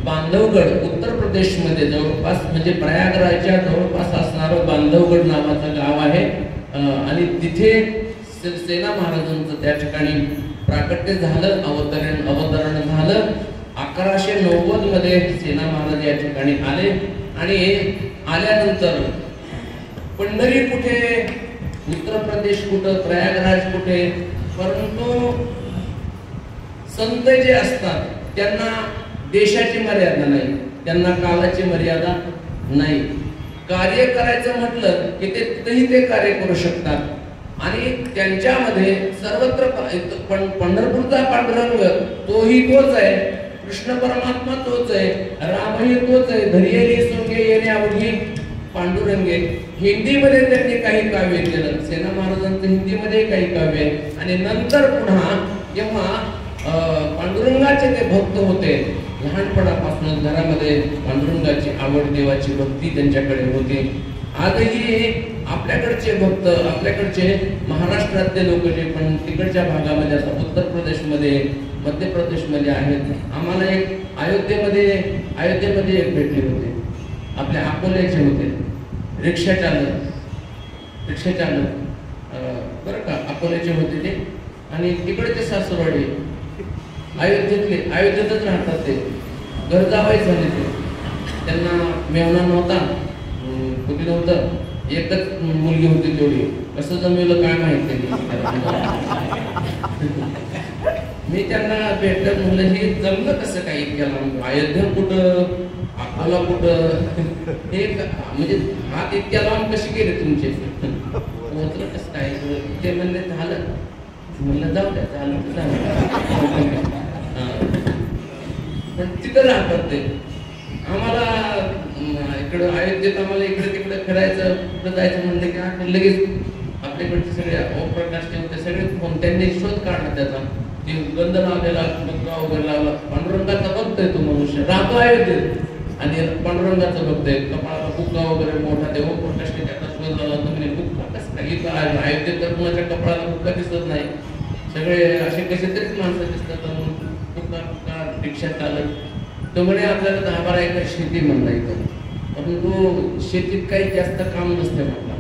बांधवगड उत्तर प्रदेश मध्ये जवळपास म्हणजे प्रयागराजच्या जवळपास असणारं बांधवगड नावाचं गाव आहे आणि तिथे सेना महाराजांचं त्या ठिकाणी प्राकट्य झालं, अवतरण झालं. 1190 मध्ये सेना महाराज या ठिकाणी आले आणि आल्यानंतर पंढरी कुठे, उत्तर प्रदेश कुठं, प्रयागराज कुठे, परंतु संत जे असतात त्यांना देशाची मर्यादा नाही, त्यांना कालाची मर्यादा नाही. कार्य करायचं म्हटलं की ते तिथेही ते कार्य करू शकतात आणि त्यांच्यामध्ये सर्वत्र पंढरपूरचा पांडुरंग तोही तोच आहे, कृष्ण परमात्मा तोच आहे, रामही तोच आहे. धैर्यली सोंगे येणे अवघी पांडुरंगे. हिंदीमध्ये त्यांनी काही काव्य केलं, सेना महाराजांचं हिंदीमध्ये काही काव्य आहे. आणि नंतर पुन्हा जेव्हा पांडुरंगाचे ते भक्त होते, लहानपणापासून घरामध्ये पांडुरंगाची आवड, देवाची भक्ती त्यांच्याकडे होती. आजही आपल्याकडचे भक्त, आपल्याकडचे महाराष्ट्रातले लोक जे पण तिकडच्या भागामध्ये आता उत्तर प्रदेशमध्ये, मध्य प्रदेशमध्ये आहेत. आम्हाला एक अयोध्येमध्ये एक भेटले होते, आपल्या अकोल्याचे होते, रिक्षा चालक बरं का, अकोल्याचे होते ते. आणि तिकडचे सासरवाडी अयोध्येतच राहतात. ते घर जावाई झाले, ते त्यांना मेवना नव्हता, कुठे नव्हतं, एकच मुलगी होती तेवढी. कसं जमवलं काय माहिती. मी त्यांना भेटत म्हणलं हे जमलं कसं काही केलं, अयोध्या कुठं, अकोला कुठं, हे म्हणजे हात इतक्या लांब कसे गेले तुमचे, पोहोचलं कसं काय. ते म्हणले झालं, म्हणलं जाऊ द्या, झालं. पण तिथं राहतात ते. आम्हाला इकडं अयोध्येत आम्हाला इकडे तिकडे फिरायचं, कुठं जायचं म्हणलं की लगेच आपल्याकडचे सगळे ओमप्रकाशचे होते, सगळे फोन त्यांनी शोध काढला त्याचा. ते गंध लावलेला, बुक्का वगैरे लावला. पांडुरंगाचा बघतोय तो मनुष्य, राहतो अयोध्येत आणि पांडुरंगाचं बघतोय, कपाळाला बुक्का वगैरे मोठा. ते ओमप्रकाशने त्याचा शोध लावला. तर म्हणजे बुक्का कसं काय अयोध्येत, तर कुणाच्या कपाळाला बुक्का दिसत नाही, सगळे असे कसे तरीच माणसं दिसतात. बुक्का रिक्षा चालक. तो म्हणे आपल्याला 10-12 एकर शेती म्हणला इथं, परंतु शेतीत काही जास्त काम नसते म्हटला.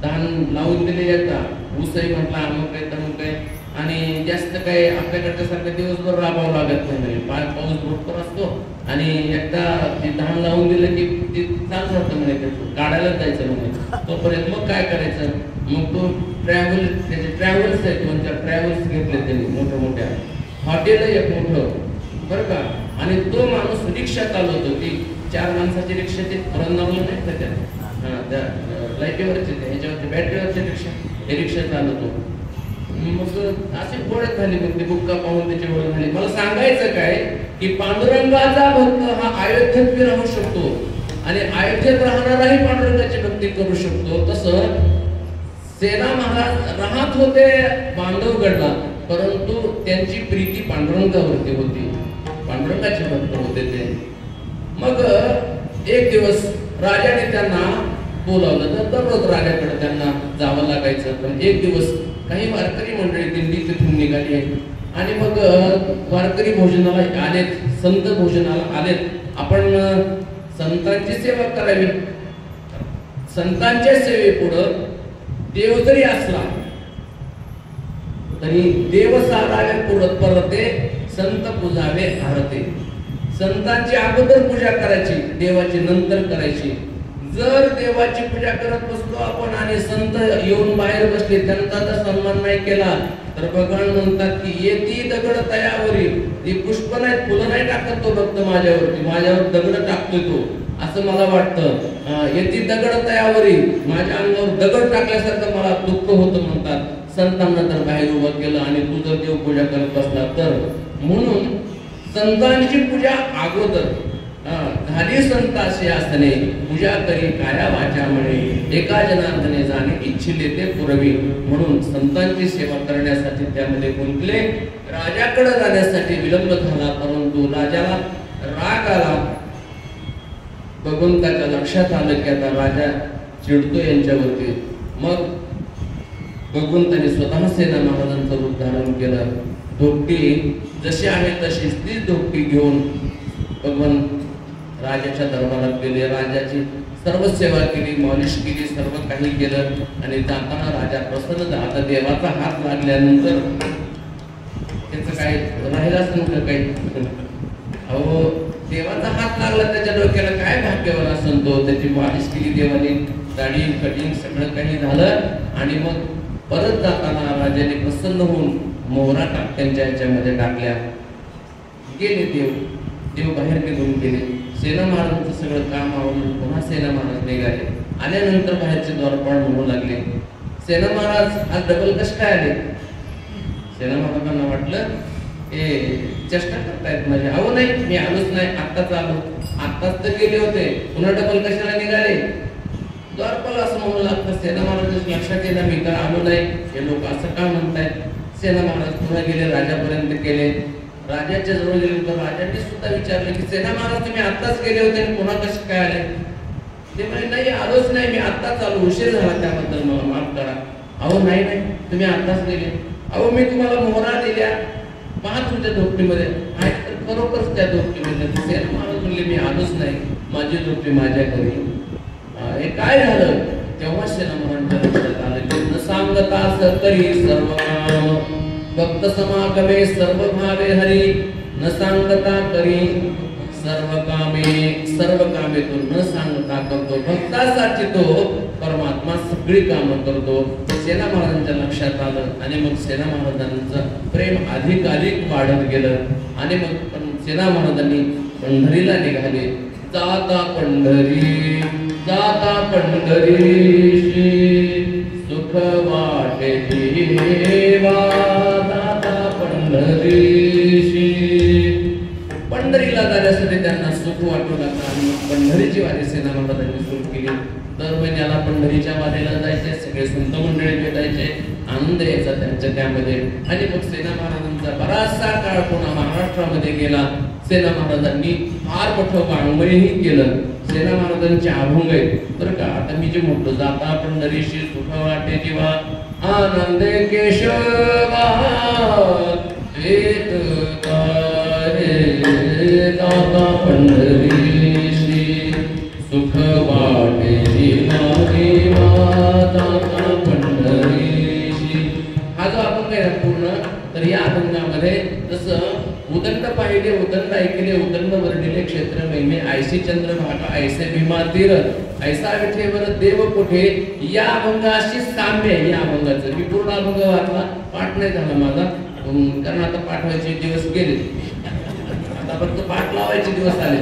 धान लावून दिले येतात, ऊसही म्हटला, अमुक आहे तमुक आहे. आणि जास्त काही आपल्याकडच्या सारखं दिवसभर राबावं लागत नाही. म्हणजे पाऊस भरपूर असतो आणि एकदा ती धान लावून दिलं की ते चालू राहतं म्हणे, त्याचं काढायलाच जायचं म्हणे. तोपर्यंत मग काय करायचं, मग तो त्याचे ट्रॅव्हल्स आहेत, 2-4 ट्रॅव्हल्स घेतले त्यांनी, मोठ्या हॉटेल आहे एक मोठं बरं का. आणि तो माणूस रिक्षा चालवतो, ती 4 माणसाची रिक्षा, ते रनवलं नाही का त्या लाईटीवरचे ह्याच्यावरती बॅटरीवरची रिक्षा, हे रिक्षा चालवतो. मग अशी ओळख झाली, मग ते बुक्का पाहून त्याची ओळख झाली. मला सांगायचं काय की पांडुरंगाचा भक्त हा अयोध्येत बी राहू शकतो आणि अयोध्येत राहणाराही पांडुरंगाची भक्ती करू शकतो. तसं सेना महाराज राहत होते बांधवगडला, परंतु त्यांची प्रीती पांडुरंगावरती होती, पांडुरंगाचे भक्त होते ते. मग एक दिवस राजाने त्यांना बोलावलं, तर दररोज राजाकडे त्यांना जावं लागायचं. पण एक दिवस काही वारकरी मंडळी दिंडी तिथून निघाली आहे आणि मग वारकरी भोजनाला आलेत, संत भोजनाला आलेत. आपण संतांची सेवा करावी. संतांच्या सेवेपुढं देव जरी असला तरी देव सारावे पुरत परते, संत पूजावे आरते. संतांची अगोदर पूजा करायची, देवाची नंतर करायची. जर देवाची पूजा करत बसलो आपण आणि संत येऊन बाहेर बसले, त्यांचा जर सन्मान नाही केला तर भगवान म्हणतात की येती दगड तयावरी, ती पुष्प नाही फुलं नाही टाकत तो भक्त माझ्यावरती, माझ्यावर दगड टाकतोय तो, असं मला वाटतं. येती दगड तयावरी, माझ्या अंगावर दगड टाकल्यासारखं मला दुःख होतं म्हणतात. संतांना तर बाहेर उभं केलं आणि तू जर देव पूजा करत बसला तर. म्हणून संतांची पूजा अगोदर झाली. संताशी असणे पूजा करी काया वाचा म्हणे, एका जनार्दने जाणे इच्छिले ते पुरवी. म्हणून संतांची सेवा करण्यासाठी त्यामध्ये गुंतले. राजाकडे जाण्यासाठी विलंब झाला, परंतु राजाला राग आला. भगवंताच्या लक्षात आलं की आता राजा चिडतो यांच्यावरती. मग भगवंताने स्वतः सेना महाराजांचं रूप धारण केलं. धोपटी जशी आहे तशीच तीच धोपटी घेऊन भगवान राजाच्या दरबारात गेले. राजाची सर्व सेवा केली, मॉलिश केली, सर्व काही केलं आणि जाताना राजा प्रसन्न झाला. आता देवाचा हात लागल्यानंतर त्याचं काय राहिलाच नव्हतं काही. अहो देवाचा हात लागला त्याच्या डोक्याला, काय भाग्यवान असेल तो. त्याची मॉलिश केली देवाने, दाढी कटिंग सगळं काही झालं आणि मग परत जाताना राजाने प्रसन्न होऊन मोहरा त्यांच्या याच्यामध्ये टाकल्या. गेले देव बाहेर निघून गेले. सेना महाराजांचं सगळं काम आवडून पुन्हा सेना महाराज निघाले. आल्यानंतर बाहेरचे द्वारपाळ म्हणू लागले, सेना महाराज आज डबल कश काय आले. सेना महाराजांना वाटलं चेष्टा करतायत माझे. अहो नाही, मी आलोच नाही, आत्ताच आलो. आत्ताच तर गेले होते, पुन्हा डबल कशाला निघाले. द्वारपाल असं म्हणू लागतं. सेना महाराज लक्षात येणार मी तर आलो नाही, हे लोक असं का म्हणतायत. सेना महाराज पुन्हा गेले, राजापर्यंत गेले. राजाच्या जवळ गेले तर राजाने सुद्धा विचारलं की सेना महाराज तुम्ही आत्ताच गेले होते आणि पुन्हा कसे काय आले. ते म्हणे नाही आलोच नाही, मी आत्ताच आलो, उशीर झाला त्याबद्दल मला माफ करा. अहो नाही तुम्ही आत्ताच गेले. अहो मी तुम्हाला मोहरा दिल्या, पहा तुमच्या धोपटीमध्ये आहेत तर खरोखरच त्या धोपटीमध्ये. सेना महाराज म्हणले मी आलोच नाही, माझी धोपटी माझ्या घरी. हे काय झालं. तेव्हा सेना महाराजांच्या लक्षात आलं की न सांगता करी सर्व काम, भक्त समागमे सर्व भावे हरी. न सांगता करी सर्व कामे तो न सांगता करतो. भक्तासाठी तो परमात्मा सगळी कामं करतो. सेना महाराजांच्या लक्षात आलं आणि मग सेना महाराजांचं प्रेम अधिक वाढत गेलं आणि मग सेना महाराजांनी पंढरीला निघाले. जाता पंढरीशी सुख वाटे देवा, जाता पंढरीशी. पंढरीला जाण्यासाठी त्यांना सुख वाटू लागलं आणि पंढरीची वारी सेना महाराजांनी सुरू केली. दर महिन्याला पंढरीच्या वारीला जायचे, सगळे संत मंडळी भेटायचे, आनंद यायचा त्यांच्या त्यामध्ये. आणि मग सेना महाराजांचा बराचसा काळ पुन्हा महाराष्ट्रामध्ये गेला. सेना महाराजांनी फार मोठं वाङ्मयही केलं. सेना महाराजांचे अभंग आहेत बरं का. आता मी जे म्हणतो जाता पंढरीशी सुख वाटे जीवा, आनंद केशवा जाता पंढरीशी सुख वाटे जीवा, जाता पंढरीशी. हा जो अभंग आहे पूर्ण. तर या अभंगामध्ये जसं उदंड पाहिले उदंड ऐकले उदंड वर्णिले क्षेत्र महिमे ऐसे चंद्रभागा ऐसे भीमा तीर ऐसा विठेवर देव कुठे, या अभंगाशी साम्य आहे. या अभंगाचं मी पूर्ण अभंग वाचला, पाठ नाही झाला माझा, कारण आता पाठवायचे दिवस गेले, आता फक्त पाठ लावायचे दिवस आले,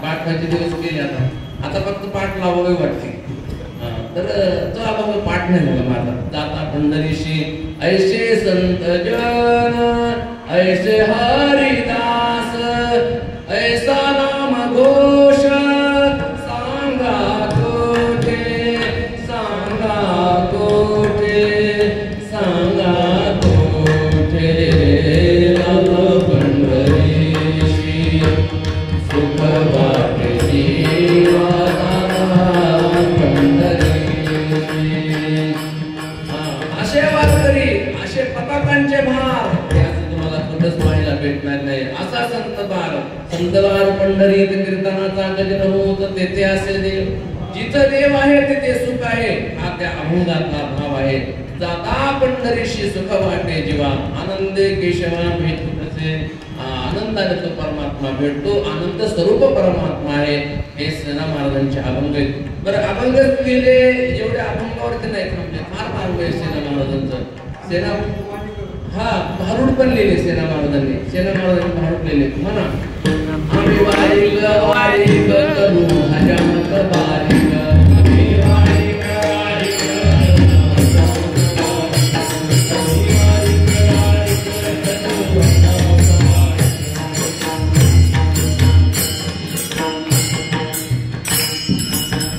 पाठ व्हायचे दिवस गेले, आता फक्त पाठ लावावे वाटते. तर तो अभंग पाठ नाही झाला माझा. जाता पंढरीशी ऐसे संत जन ऐसे हरिदास ऐसा नाम घोष सांगा कोठे सांगा कोठे सांगा कोठे. जाता पंढरीशी सुख वाटे पताकांचे भार तुम्हाला कुठंच पाहायला भेटणार नाही. असा संतवार पंढरीत कीर्तनाचा गजर होत तेथे असे देव, जिथं देव आहे तिथे सुख आहे, हा त्या अभंगातला भाव आहे. जाता पंढरीशी सुख वाटे जीवा आनंदे केशवा भेटू कसे, आनंदाने तो परमात्मा भेटतो, आनंद स्वरूप परमात्मा आहे. हे सेना महाराजांचे अभंग आहेत. बरं, अभंग लिहिले एवढे अभंगावरती नाही थांबले, फार मार्ग आहे सेना महाराजांचं. सेना हा भारूड पण लिहिले सेना महाराजांनी, सेना महाराजांनी भारूड लिहिले. म्हणा आम्ही वारीक वारीक करू हजामत बारीक, आम्ही वारीक वारीक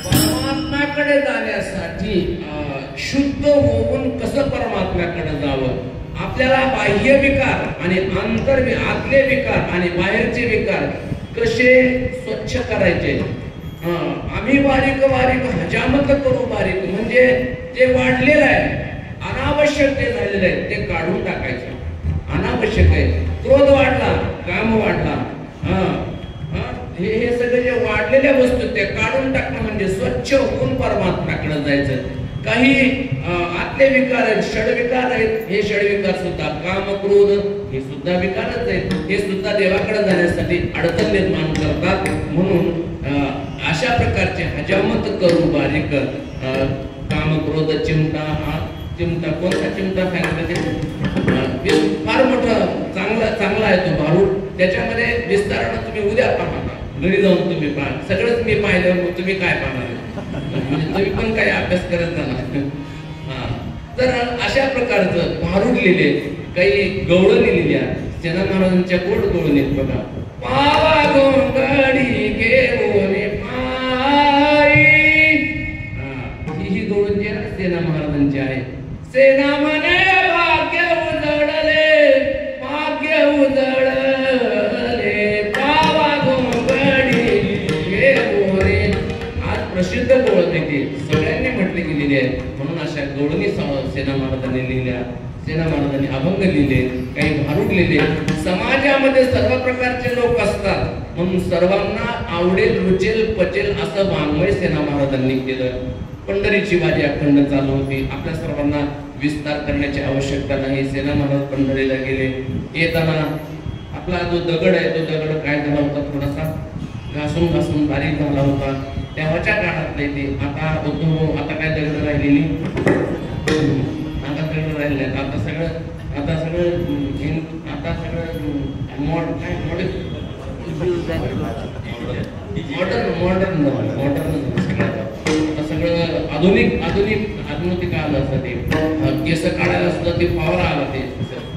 परमात्म्याकडे जाण्यासाठी शुद्ध होऊन कसं परमात्म्याकडे जावं, आपल्याला बाह्य विकार आणि आतले विकार आणि बाहेरचे विकार कसे स्वच्छ करायचे. आम्ही बारीक बारीक हजामत करू बारीक, म्हणजे जे वाढलेलं आहे अनावश्यक ते झालेलं आहे ते काढून टाकायचं. अनावश्यक आहे, क्रोध वाढला, काम वाढला, हे सगळे जे वाढलेल्या वस्तू ते काढून टाकणं म्हणजे स्वच्छ होऊन परमात्म्याकडे जायचं. काही आतले विकार आहेत, षडविकार आहेत, हे षडविकार सुद्धा काम क्रोध हे सुद्धा विकारच आहेत, हे सुद्धा देवाकडे जाण्यासाठी अडचण निर्माण करतात. म्हणून अशा प्रकारचे हजामत करू बारीक, काम क्रोध चिमटा, हा चिमटा कोणता चिमटा सांगितलं ते फार मोठा चांगला आहे तो भारूड. त्याच्यामध्ये विस्तारानं तुम्ही उद्या पाहा, घरी जाऊन तुम्ही पहा, सगळंच मी पाहिलं, मग तुम्ही काय पाहणार, तुम्ही पण काही अभ्यास करत जाणार. तर अशा प्रकारचं भारूड लिहिले, काही गवळण लिहिल्या सेना महाराजांच्या गोड गवळण आहेत बघा. पावा गोंगडी घेऊन पायी, ही गवळण जी आहे सेना महाराजांची आहे. सेना म्हणे भाग्य उजळले, भाग्य उजळले, पावा गोंगडी घेऊन. आज प्रसिद्ध गवळण आहे ती, सगळ्यांनी म्हटली गेलेली आहे. म्हणून अशा गवळणी सेना महाराजांनी लिहिल्या, सेना महाराजांनी अभंग लिहिले, काही भारूड लिहिले. समाजामध्ये सर्व प्रकारचे लोक असतात, म्हणून सर्वांना आवडेल रुचेल पचेल असं वाङ्मय सेना महाराजांनी केलं. पंढरीची वारी अखंड चालू होती, आपल्या सर्वांना विस्तार करण्याची आवश्यकता नाही. सेना महाराज पंढरीला गेले. येताना आपला जो दगड आहे तो दगड काय झाला होता, थोडासा घासून घासून बारीक झाला होता. तेव्हाच्या काळातले ते आता आता काय दगड राहिलेली, आता दगड राहिले, आता सगळं मॉडर्न सगळं आधुनिक आलं असतं. ते केस काढायला सुद्धा ते फावरा आला, ते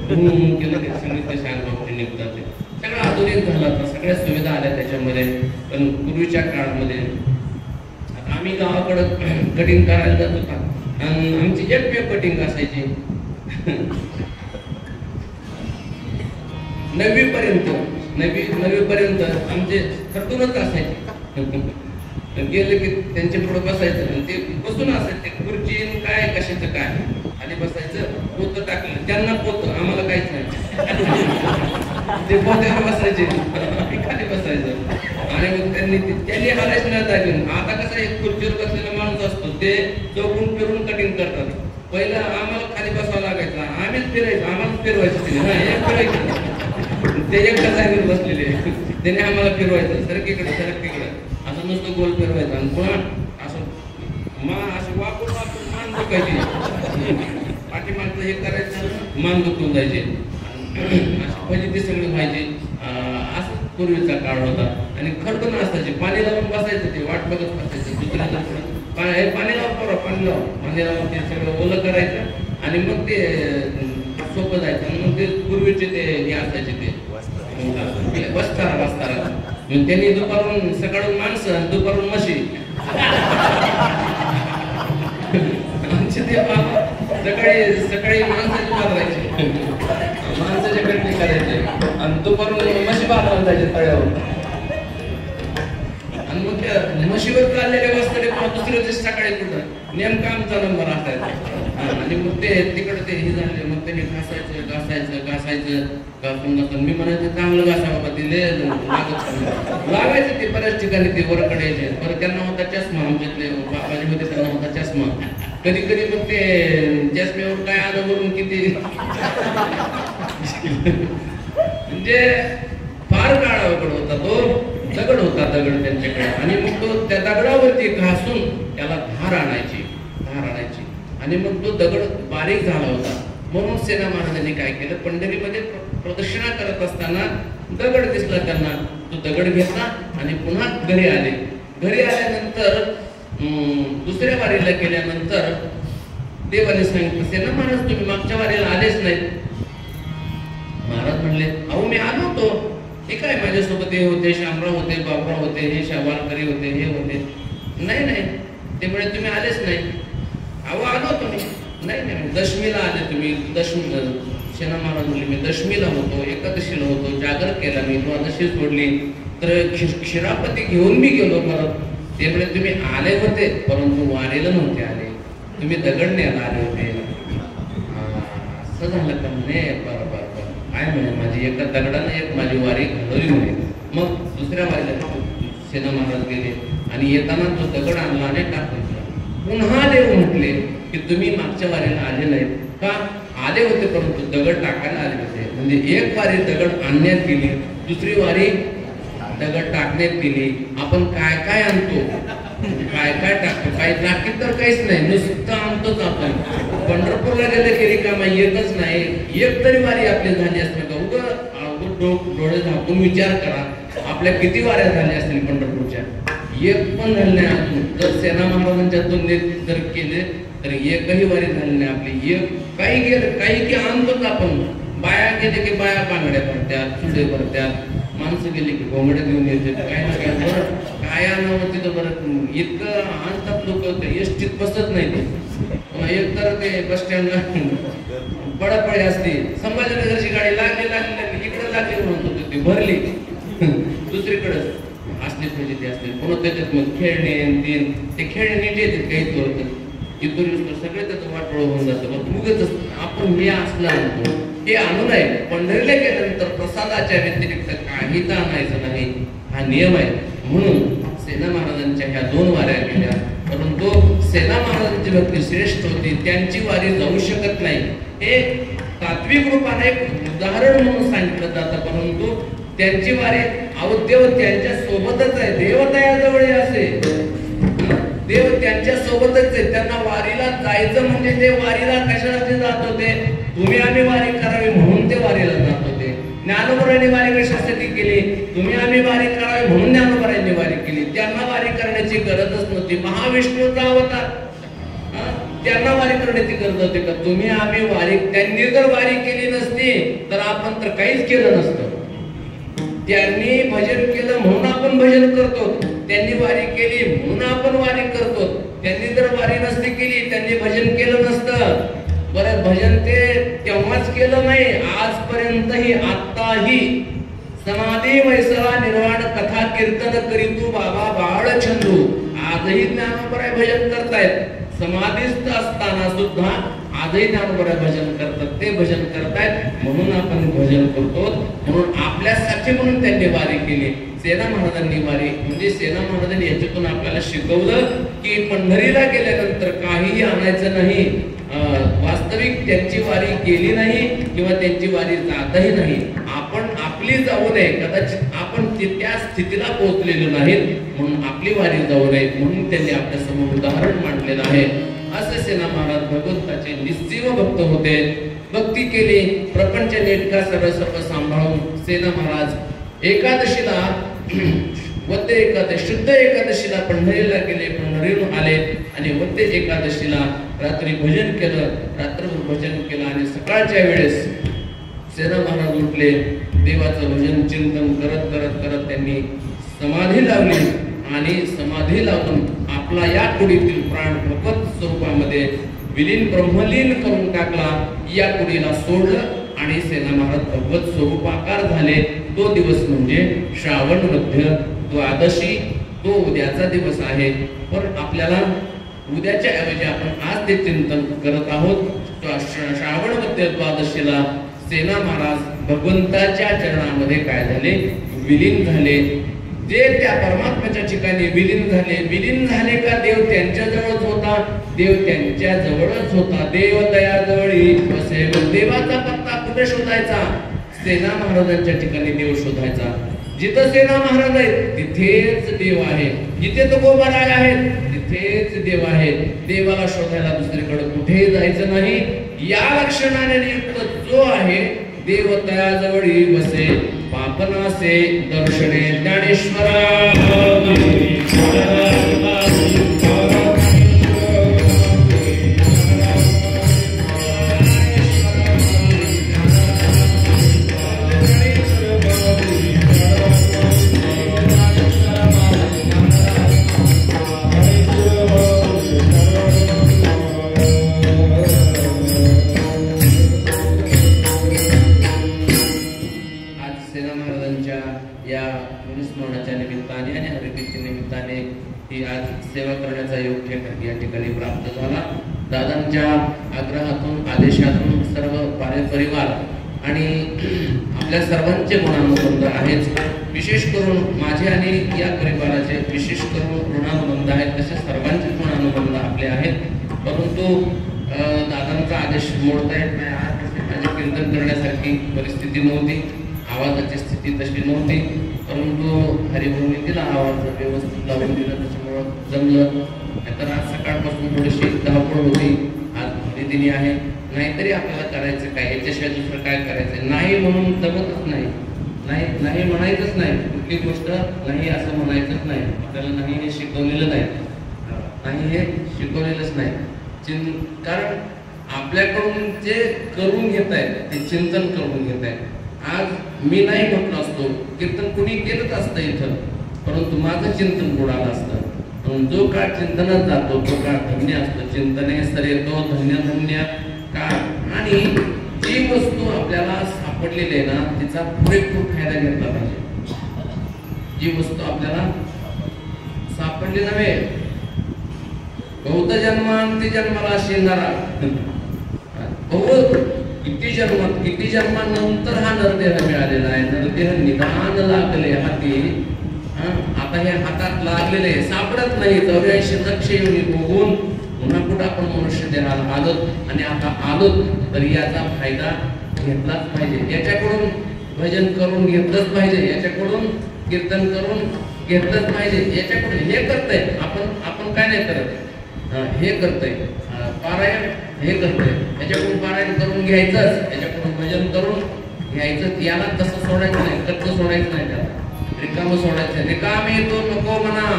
केलं ते सगळे ते शांत निघतात. ते सगळं आधुनिक झालं, आता सगळ्या सुविधा आल्या त्याच्यामध्ये. पण पूर्वीच्या काळामध्ये आता आम्ही गावाकडं कटिंग करायला जात होता, आणि आमची एक कटिंग असायची 9वी पर्यंत आमचे खर्चूनच असायचे. गेले की त्यांच्या पुढे बसायचं, ते बसून असायचे, खुर्ची काय कशाचं काय, खाली बसायचं, पोत टाकलं त्यांना, पोत आम्हाला काहीच नाही, ते पोत्यावर बसायचे, खाली बसायचं. आणि मग त्यांनी हालायच नाही जागे. आता कसं एक खुर्चीवर बसलेला माणूस असतो, ते चौकून फिरून कटिंग करतात. पहिलं आम्हाला खाली बसावं लागायचं, आम्हीच फिरायचं, आम्हाला फिरवायचं तिने ना, एक फिरायचं ते एकटा जागेवर बसलेले त्याने आम्हाला फिरवायचं सरकीकडे असं नुसतं गोल फिरवायचं आणि पुन्हा असं वापरून मान दुखायची, पाठीमागचं हे करायचं मान दुखून जायचे, अशी फजिती सगळी व्हायची. असं पूर्वीचा काळ होता. आणि खडकन असायचे, पाणी लावून बसायचं, ते वाट बघत बसायचं दुसऱ्याला पाणी लाव पाणी लावून ते सगळं ओलं करायचं आणि मग ते सोपं जायचं. आणि मग ते पूर्वीचे ते हे असायचे ते बसतारा त्यांनी दुपारून सकाळून माणसं दुपारून म्हशी आमचे ते बाबा सकाळी माणसाची बांधायचे, माणसाच्या गटणी करायचे आणि दुपारून म्हशी बांधून जायचे तळ्यावर. आणि मग त्या म्हशीवर चाललेले बसलेले दुसऱ्या दिवशी सकाळी कुठं नेमका आमचा नंबर असायचा. आणि मग ते तिकडे ते हे झाले, मग त्यांनी घासायचं घासून मी म्हणायचं चांगलं घासा बाबा, ते लागायचं ते बऱ्याच ठिकाणी ते वरकडे यायचे. बरं त्यांना होता चष्मा, आमच्यातले बाबाजीमध्ये त्यांना होता चष्मा. कधी मग ते चष्म्यावर काय आलं वरून किती म्हणजे फार काळाकडे होता तो दगड होता त्यांच्याकडे. आणि मग तो त्या दगडावरती घासून त्याला धार आणायची आणि मग तो दगड बारीक झाला होता. म्हणून सेना महाराजांनी काय केलं, पंढरीमध्ये प्रदक्षिणा करत असताना दगड दिसला त्यांना, तो दगड घेतला आणि पुन्हा घरी आल्यानंतर दुसऱ्या वारीला गेल्यानंतर देवाने सांगितलं, सेना महाराज तुम्ही मागच्या वारीला आलेच नाहीत. महाराज म्हणले, अहो मी आलो होतो, हे काय माझ्यासोबत हे होते, शामराव होते, बाबराव होते, हे वारकरी होते, हे होते. नाही ते म्हणे तुम्ही आलेच नाही. अहो आलो तुम्ही, नाही दशमीला आले तुम्ही. सेना महाराज म्हणले, मी दशमीला होतो, एकादशीला होतो, जागर केला मी, द्वादशी सोडली, तर क्षीरापती घेऊन मी गेलो परत. ते म्हणे तुम्ही आले होते परंतु वारीला नव्हते आले, तुम्ही दगड न्यायला आले होते. असं झालं का म्हणे, बरोबर काय म्हणे, माझी एका दगडानं एक माझी वारी घडवली म्हणे. मग दुसऱ्या वारीला सेना महाराज गेले आणि येताना तो दगड आणला आणि टाकून पुन्हा देव म्हटले की तुम्ही मागच्या वारीला आले नाहीत का, आले होते परंतु दगड टाकायला आले होते. म्हणजे एक वारी दगड आणण्यात गेली, दुसरी वारी दगड टाकण्यात गेली. आपण काय आणतो, काय टाकतो, काही टाकीत तर काहीच नाही, नुसतं आणतोच आपण. पंढरपूरला गेले की रिकामा एकच नाही, एक तरी वारी आपली झाली असते का. डोळे झाकून विचार करा, आपल्या किती वाऱ्या झाल्या असतील पंढरपूरच्या, एक पण झाली नाही अजून. जर सेना महाराजांच्या तुलनेत जर केले तर एकही वारी झाली नाही आपली. एक काही गेलं काही की आणतोच आपण. बाया गेले की बाया बांगड्या भरत्यात, चुडे भरत्यात, माणसं गेली की घोंगड्या घेऊन येते, काय ना काय बरं काय आणावं तिथं बरं इतकं आणतात लोक. एसटीत बसत नाही ते, एक तर ते बस स्टँडला पळापळी असते. संभाजीनगरची गाडी लागली इकडे लागली म्हणतो ती भरली दुसरीकडे असली पाहिजे ते असते. पुन्हा त्याच्यात मग खेळणे ते खेळणे नीट येतात काही होतं इथून सगळे त्याचं वाटोळ होऊन जातं. मग उगच आपण हे असलं आणतो, हे आणू नये. पंढरीला गेल्यानंतर प्रसादाच्या व्यतिरिक्त काही तर आणायचं नाही, हा नियम आहे. म्हणून सेना महाराजांच्या ह्या 2 वाऱ्या गेल्या, परंतु सेना महाराजांची भक्ती श्रेष्ठ होती, त्यांची वारी जाऊ शकत नाही. हे तात्विक रूपाने एक उदाहरण म्हणून सांगितलं जातं, परंतु त्यांची वारी देव त्यांच्या सोबतच आहे. देव त्याजवळ असे, देव त्यांच्या सोबतच आहे. त्यांना वारीला जायचं म्हणजे ते वारीला कशासाठी जात होते, तुम्ही आम्ही वारी करावी म्हणून ते वारीला जात होते. ज्ञानोबरांनी वारी कशासाठी केली, तुम्ही आम्ही वारी करावी म्हणून ज्ञानोबरांनी वारी केली. त्यांना वारी करण्याची गरजच नव्हती. महाविष्णूचा अवतार, त्यांना वारी करण्याची गरज होती का, तुम्ही आम्ही वारी. त्यांनी जर वारी केली नसती तर आपण तर काहीच केलं नसतं. त्यांनी भजन केलं म्हणून आपण भजन करतो, त्यांनी वारी केली म्हणून आपण वारी करतो. त्यांनी जर वारी नसती केली, त्यांनी भजन केलं नसतं. बरं भजन ते तेव्हाच केलं नाही, आजपर्यंतही आत्ताही समाधी वैसला निर्वाण कथा कीर्तन करीतू बाबा बाळ छंदू. आजही ज्ञानोबराय भजन करतायत. समाधीस्थ असताना सुद्धा आजही ज्ञानोबा भजन करतात, ते भजन करतायत म्हणून आपण भजन करतो. म्हणून आपल्यासाठी म्हणून त्यांनी वारी केली. सेना महाराजांनी वारी म्हणजे सेना महाराजांनी याच्यातून आपल्याला शिकवलं की पंढरीला गेल्यानंतर काहीही आणायचं नाही. वास्तविक त्यांची वारी केली नाही किंवा त्यांची वारी जातही नाही. आपण आपली जाऊ नये, कदाचित आपण त्या स्थितीला पोहोचलेलो नाहीत म्हणून आपली वारी जाऊ नये म्हणून त्यांनी आपल्या समोर उदाहरण मांडलेलं आहे. असे सेना महाराज भगवंताचे निस्सीम भक्त होते. भक्ती केली, प्रपंच नेटका सर्व सांभाळून सेना महाराज एकादशीला वद्य एकादशी शुद्ध एकादशीला पंढरीला गेले, पंढरीहून आले आणि वद्य एकादशीला रात्री भजन केलं, रात्रभर भजन केलं आणि सकाळच्या वेळेस सेना महाराज उठले. देवाचं भजन चिंतन करत करत करत त्यांनी समाधी लावली आणि समाधी लावून आपला या कुडीतील प्राण भगवत स्वरूपामध्ये विलीन ब्रह्मलीन करून टाकला. या कुडीला सोडलं आणि सेना महाराज भगवत स्वरूपाकार झाले. तो दिवस म्हणजे श्रावण मध्य द्वादशी, तो उद्याचा दिवस आहे. पण आपल्याला उद्याच्या ऐवजी आपण आज ते चिंतन करत आहोत. श्रावण मध्य द्वादशीला सेना महाराज भगवंताच्या चरणामध्ये काय झाले, विलीन झाले. जे त्या परमात्म्याच्या ठिकाणी विलीन झाले. विलीन झाले का देव त्यांच्या जवळच होता, देव त्यांच्या जवळच होता. देव दयाजवळी असे देवाचा पत्ता कुठे शोधायचा, सेना महाराजांच्या ठिकाणी देव शोधायचा. जिथं सेना महाराज आहेत तिथेच देव आहे, जिथे तो गोबाराय आहेत तिथेच देव आहे. देवाला शोधायला दुसरीकडे कुठेही जायचं नाही. या लक्षणाने युक्त जो आहे देव तयाजवळी बसे, पापनासे दर्शने ज्ञानेश्वरा. सेवा करण्याचा योग या ठिकाणी प्राप्त झाला. दादांच्या आग्रहातून आदेशातून सर्व परिवार आणि आपल्या सर्वांचे गुणानुबंध आहेच. विशेष करून माझे आणि या परिवाराचे विशेष करून ऋणानुबंध आहेत, तसे सर्वांचे गुणानुबंध आपले आहेत. परंतु दादांचा आदेश मोडता येत नाही. आज माझे कीर्तन करण्यासारखी परिस्थिती नव्हती, आवाजाची स्थिती तशी नव्हती, परंतु हरिभूमी दिला आवाज व्यवस्थित लावून दिला, त्याच्यामुळं जमलं. तर आज सकाळपासून थोडीशी धावपळ होती. आज हरिदिनी आहे, नाहीतरी आपल्याला करायचं काय, याच्याशिवाय दुसरं काय करायचं. नाही म्हणून जमतच नाही, नाही नाही म्हणायचंच नाही. कुठली गोष्ट नाही असं म्हणायचंच नाही. आपल्याला नाही हे शिकवलेलं नाही, नाही हे शिकवलेलंच नाही. कारण आपल्याकडून जे करून घेत आहेत ते चिंतन करून घेत आहेत. आज मी नाही म्हटलं असतो, कीर्तन कुणी केलंच असतं इथं, परंतु माझं चिंतन बुडालं असतं. म्हणून जो काळ चिंतनात जातो तो काळ धन्य असतो. चिंतने सरेतो धन्य धन्य काळ. आणि जी वस्तू आपल्याला सापडलेली आहे ना तिचा पुरेपूर फायदा घेतला पाहिजे. जी वस्तू आपल्याला सापडली नव्हे, बहुत जन्मांती जन्माला शेंदारा, बहुत किती जन्मानंतर हा नरदेह मिळालेला आहे. नरदेह निदान लागले हाती. आता हे हातात लागलेले सापडत नाही. 84 लक्ष येऊन बघून पुन्हा कुठं आपण मनुष्य देहाला आलो आणि आता आलो तर याचा फायदा घेतलाच पाहिजे. याच्याकडून भजन करून घेतलंच पाहिजे, याच्याकडून कीर्तन करून घेतलंच पाहिजे. याच्याकडून हे करतंय आपण काय नाही करत, हे करतंय पारायण, हे करतंय याच्याकडून पारायण करून घ्यायचंच, याच्याकडून भजन करून घ्यायचं. याला तसं सोडायचं नाही, कच्चं सोडायचं नाही, त्याला रिकाम सोडायचं. रिकामे तो नको म्हणा,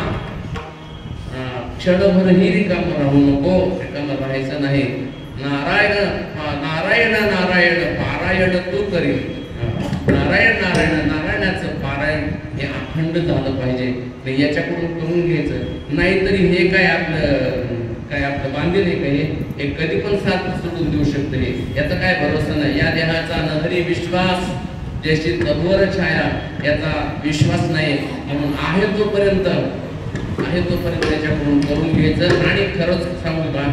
क्षणभरही रिकाम राहू नको, रिकाम राहायचं नाही. नारायण नारायण नारायण पारायण तू करी. नारायण नारायण नारायणाचं पारायण हे अखंड झालं पाहिजे. याच्याकडून करून घ्यायचं, नाहीतरी हे काय आपलं बांधील आहे का, हे कधी पण साथ सोडून देऊ शकतं. हे याचा काय भरोसा नाही. या देहाचा नहरी विश्वास ज्याची तत्वर छाया, याचा विश्वास नाही. म्हणून आहे तोपर्यंत याच्याकडून करून घ्यायचं. आणि खरंच सांगू का,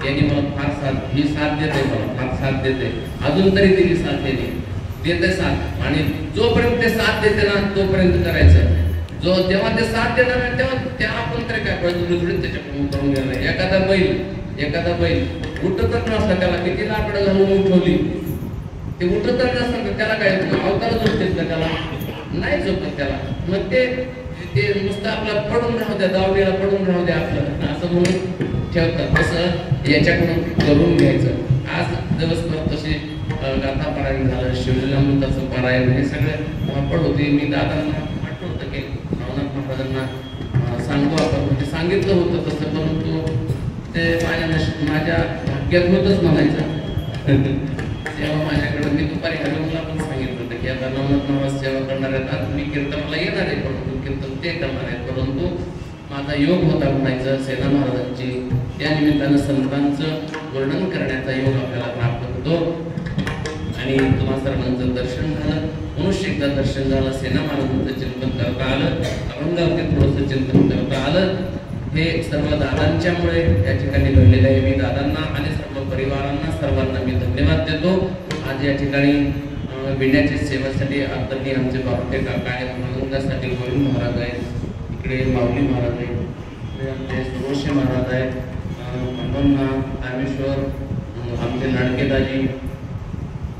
यांनी मला फार साथ, ही साथ देते, मला फार साथ देते, अजून तरी तिने साथ देते साथ. आणि जोपर्यंत ते साथ देते ना तोपर्यंत करायचं. जेव्हा ते साथ देणार नाही तेव्हा त्या आपण तरी काय थोडी त्याच्याकडून करून घेणार. एखादा बैल उठतच नसतं, त्याला किती लाकडं घालून उठवली ते उठतच नसतं, त्याला काय अवतार झोपतेत का? त्याला नाही झोपत त्याला. मग ते नुसतं आपला पडून राहू द्या, दावणीला पडून राहू द्या आपलं असं म्हणून ठेवतात. तसं याच्याकडून करून घ्यायचं. आज दिवसभर तसे गाथा पारायण झालं, शिवलीलामृताचं पारायण, हे सगळं धावपळ होती. मी दादांना म्हटलं होतं की नवनाथ महाराजांना सांगू आपण, म्हणजे सांगितलं होतं तसं, परंतु ते माझ्या भाग्यात होतच म्हणायचं. तेव्हा माझ्याकडे मी दुपारी हरिओमला पण सांगितलं होतं की आता नवनाथ महाराज सेवा करणार आहेत, मी कीर्तनाला येणार आहे, परंतु कीर्तन ते करणार आहेत. परंतु माझा योग होता म्हणायचं सेना महाराजांची. त्या निमित्तानं संतांचं वर्णन करण्याचा योग आपल्याला प्राप्त होतो. आणि तुम्हा सर्वांचं दर्शन झालं, मनुष्य एकदा दर्शन झालं, सेना महाराजांचं चिंतन करता आलं, अभंगावरती थोडंसं चिंतन करता आलं. हे सर्व दादांच्यामुळे या ठिकाणी घडलेलं आहे. मी दादांना आणि सर्व परिवारांना सर्वांना मी धन्यवाद देतो. आज या ठिकाणी विण्याच्या सेवेसाठी आदरणीय आमचे बापटे काका आहेत, अभंगासाठी गोविंद महाराज आहेत, इकडे माऊली महाराज आहेत, इकडे आमचे सुरोशे महाराज आहेत, खंडोना रामेश्वर, आमचे नाडकेदाजी,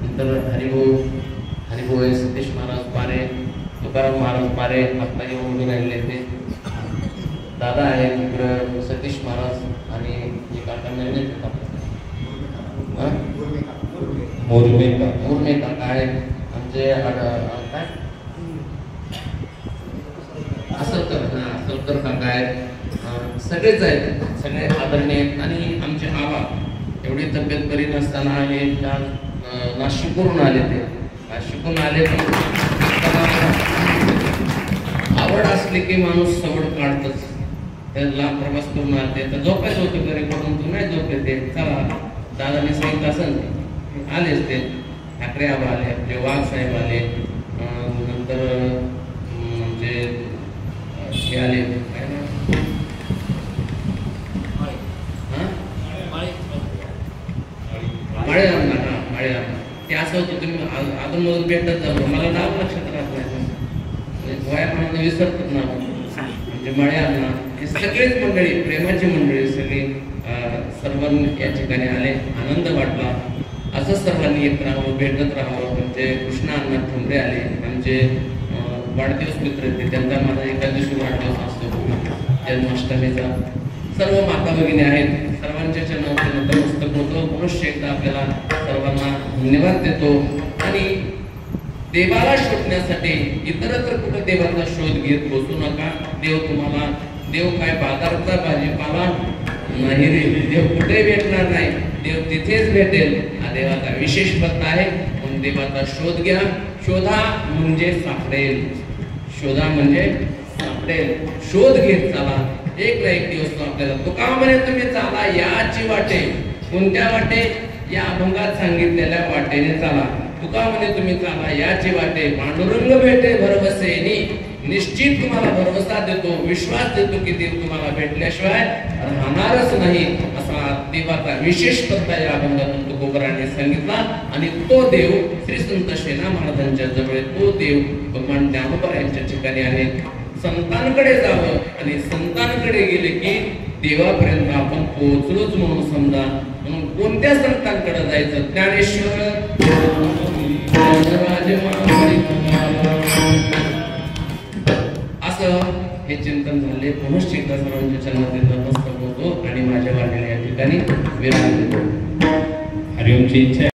नंतर हरिभाऊ आहे, सतीश महाराज पारे, तुकाराम महाराज पारे, आता येऊन उभे राहिले ते दादा आहेत, इकडं सतीश महाराज आणि काका नवीन मुरमे काका आहेत, आमचे काय असलकर काका आहेत, सगळेच आहेत, सगळे आदरणीय आहेत. आणि आमचे आबा एवढी तब्येत बरी नसताना हे नाशिकवरून आले, ते नाशिकवरून आले. आवड असली की माणूस सवड काढतच, त्याला प्रवास करून आले तर झोपायचं होतं घरी, परंतु नाही झोपले ते. चला दादाने सांगितलं असं आलेच ते. ठाकरे आबा आले, आपले वाघ साहेब आले, नंतर म्हणजे हे आले काय ना माळे ते असं होतं. तुम्ही अजून भेटत जाऊ, मला नाव लक्षात राहत नाही, वयाप्रमाणे विसरतात नाव. म्हणजे मळ्यांना हे सगळेच मंडळी, प्रेमाची मंडळी सगळी, सर्वांनी या ठिकाणी आले, आनंद वाटला. असं सर्वांनी येत राहावं, भेटत राहावं. म्हणजे कृष्णा अण्णा ठोंबरे आले, आमचे वाढदिवस मित्र होते, त्यांचा माझा एका दिवशी वाढदिवस असतो जन्माष्टमीचा. सर्व माता भगिनी आहेत, सर्वांच्या चरणावरती नतमस्तक होतो. मनुष्य एकदा आपल्याला सर्वांना धन्यवाद देतो. आणि देवाला शोधण्यासाठी इतरत्र कुठे देवाचा शोध घेत बसू नका. देव काय बाजाराचा भाजीपाला नाही रे, देव कुठे भेटणार नाही, देव तिथेच भेटेल. हा देवाचा विशेष पत्ता आहे. म्हणून देवाचा शोध घ्या. शोधा म्हणजे सापडेल, शोधा म्हणजे सापडेल. शोध घेत चाला, एक ना एक दिवस तो आपल्याला. तुका म्हणे तुम्ही चाला याची वाटे. कोणत्या वाटे? या अभंगात सांगितलेल्या वाटेने चाला. तुका म्हणे तुम्ही चाला याची वाटे, पांडुरंग भेटे भरवसेनी. निश्चित तुम्हाला भरवसा देतो, विश्वास देतो की देव तुम्हाला भेटल्याशिवाय राहणारच नाही. असा देवाचा विशेष पत्ता या अभंगातून तुकोबराने सांगितला. आणि तो देव श्री संत सेना महाराजांच्या जवळ, तो देव भगवान ज्ञानोबा यांच्या ठिकाणी आहे. संतांकडे जावं आणि संतांकडे गेले की देवापर्यंत आपण पोहोचलोच म्हणून समजा. म्हणून कोणत्या संतांकडे जायचं? ज्ञानेश्वर असं हे चिंतन झाले. पुनश्च एकदा सर्वांच्या चरणात नतमस्तक होतो आणि माझ्या वाटेने या ठिकाणी विराम देतो. हरिओमची इच्छा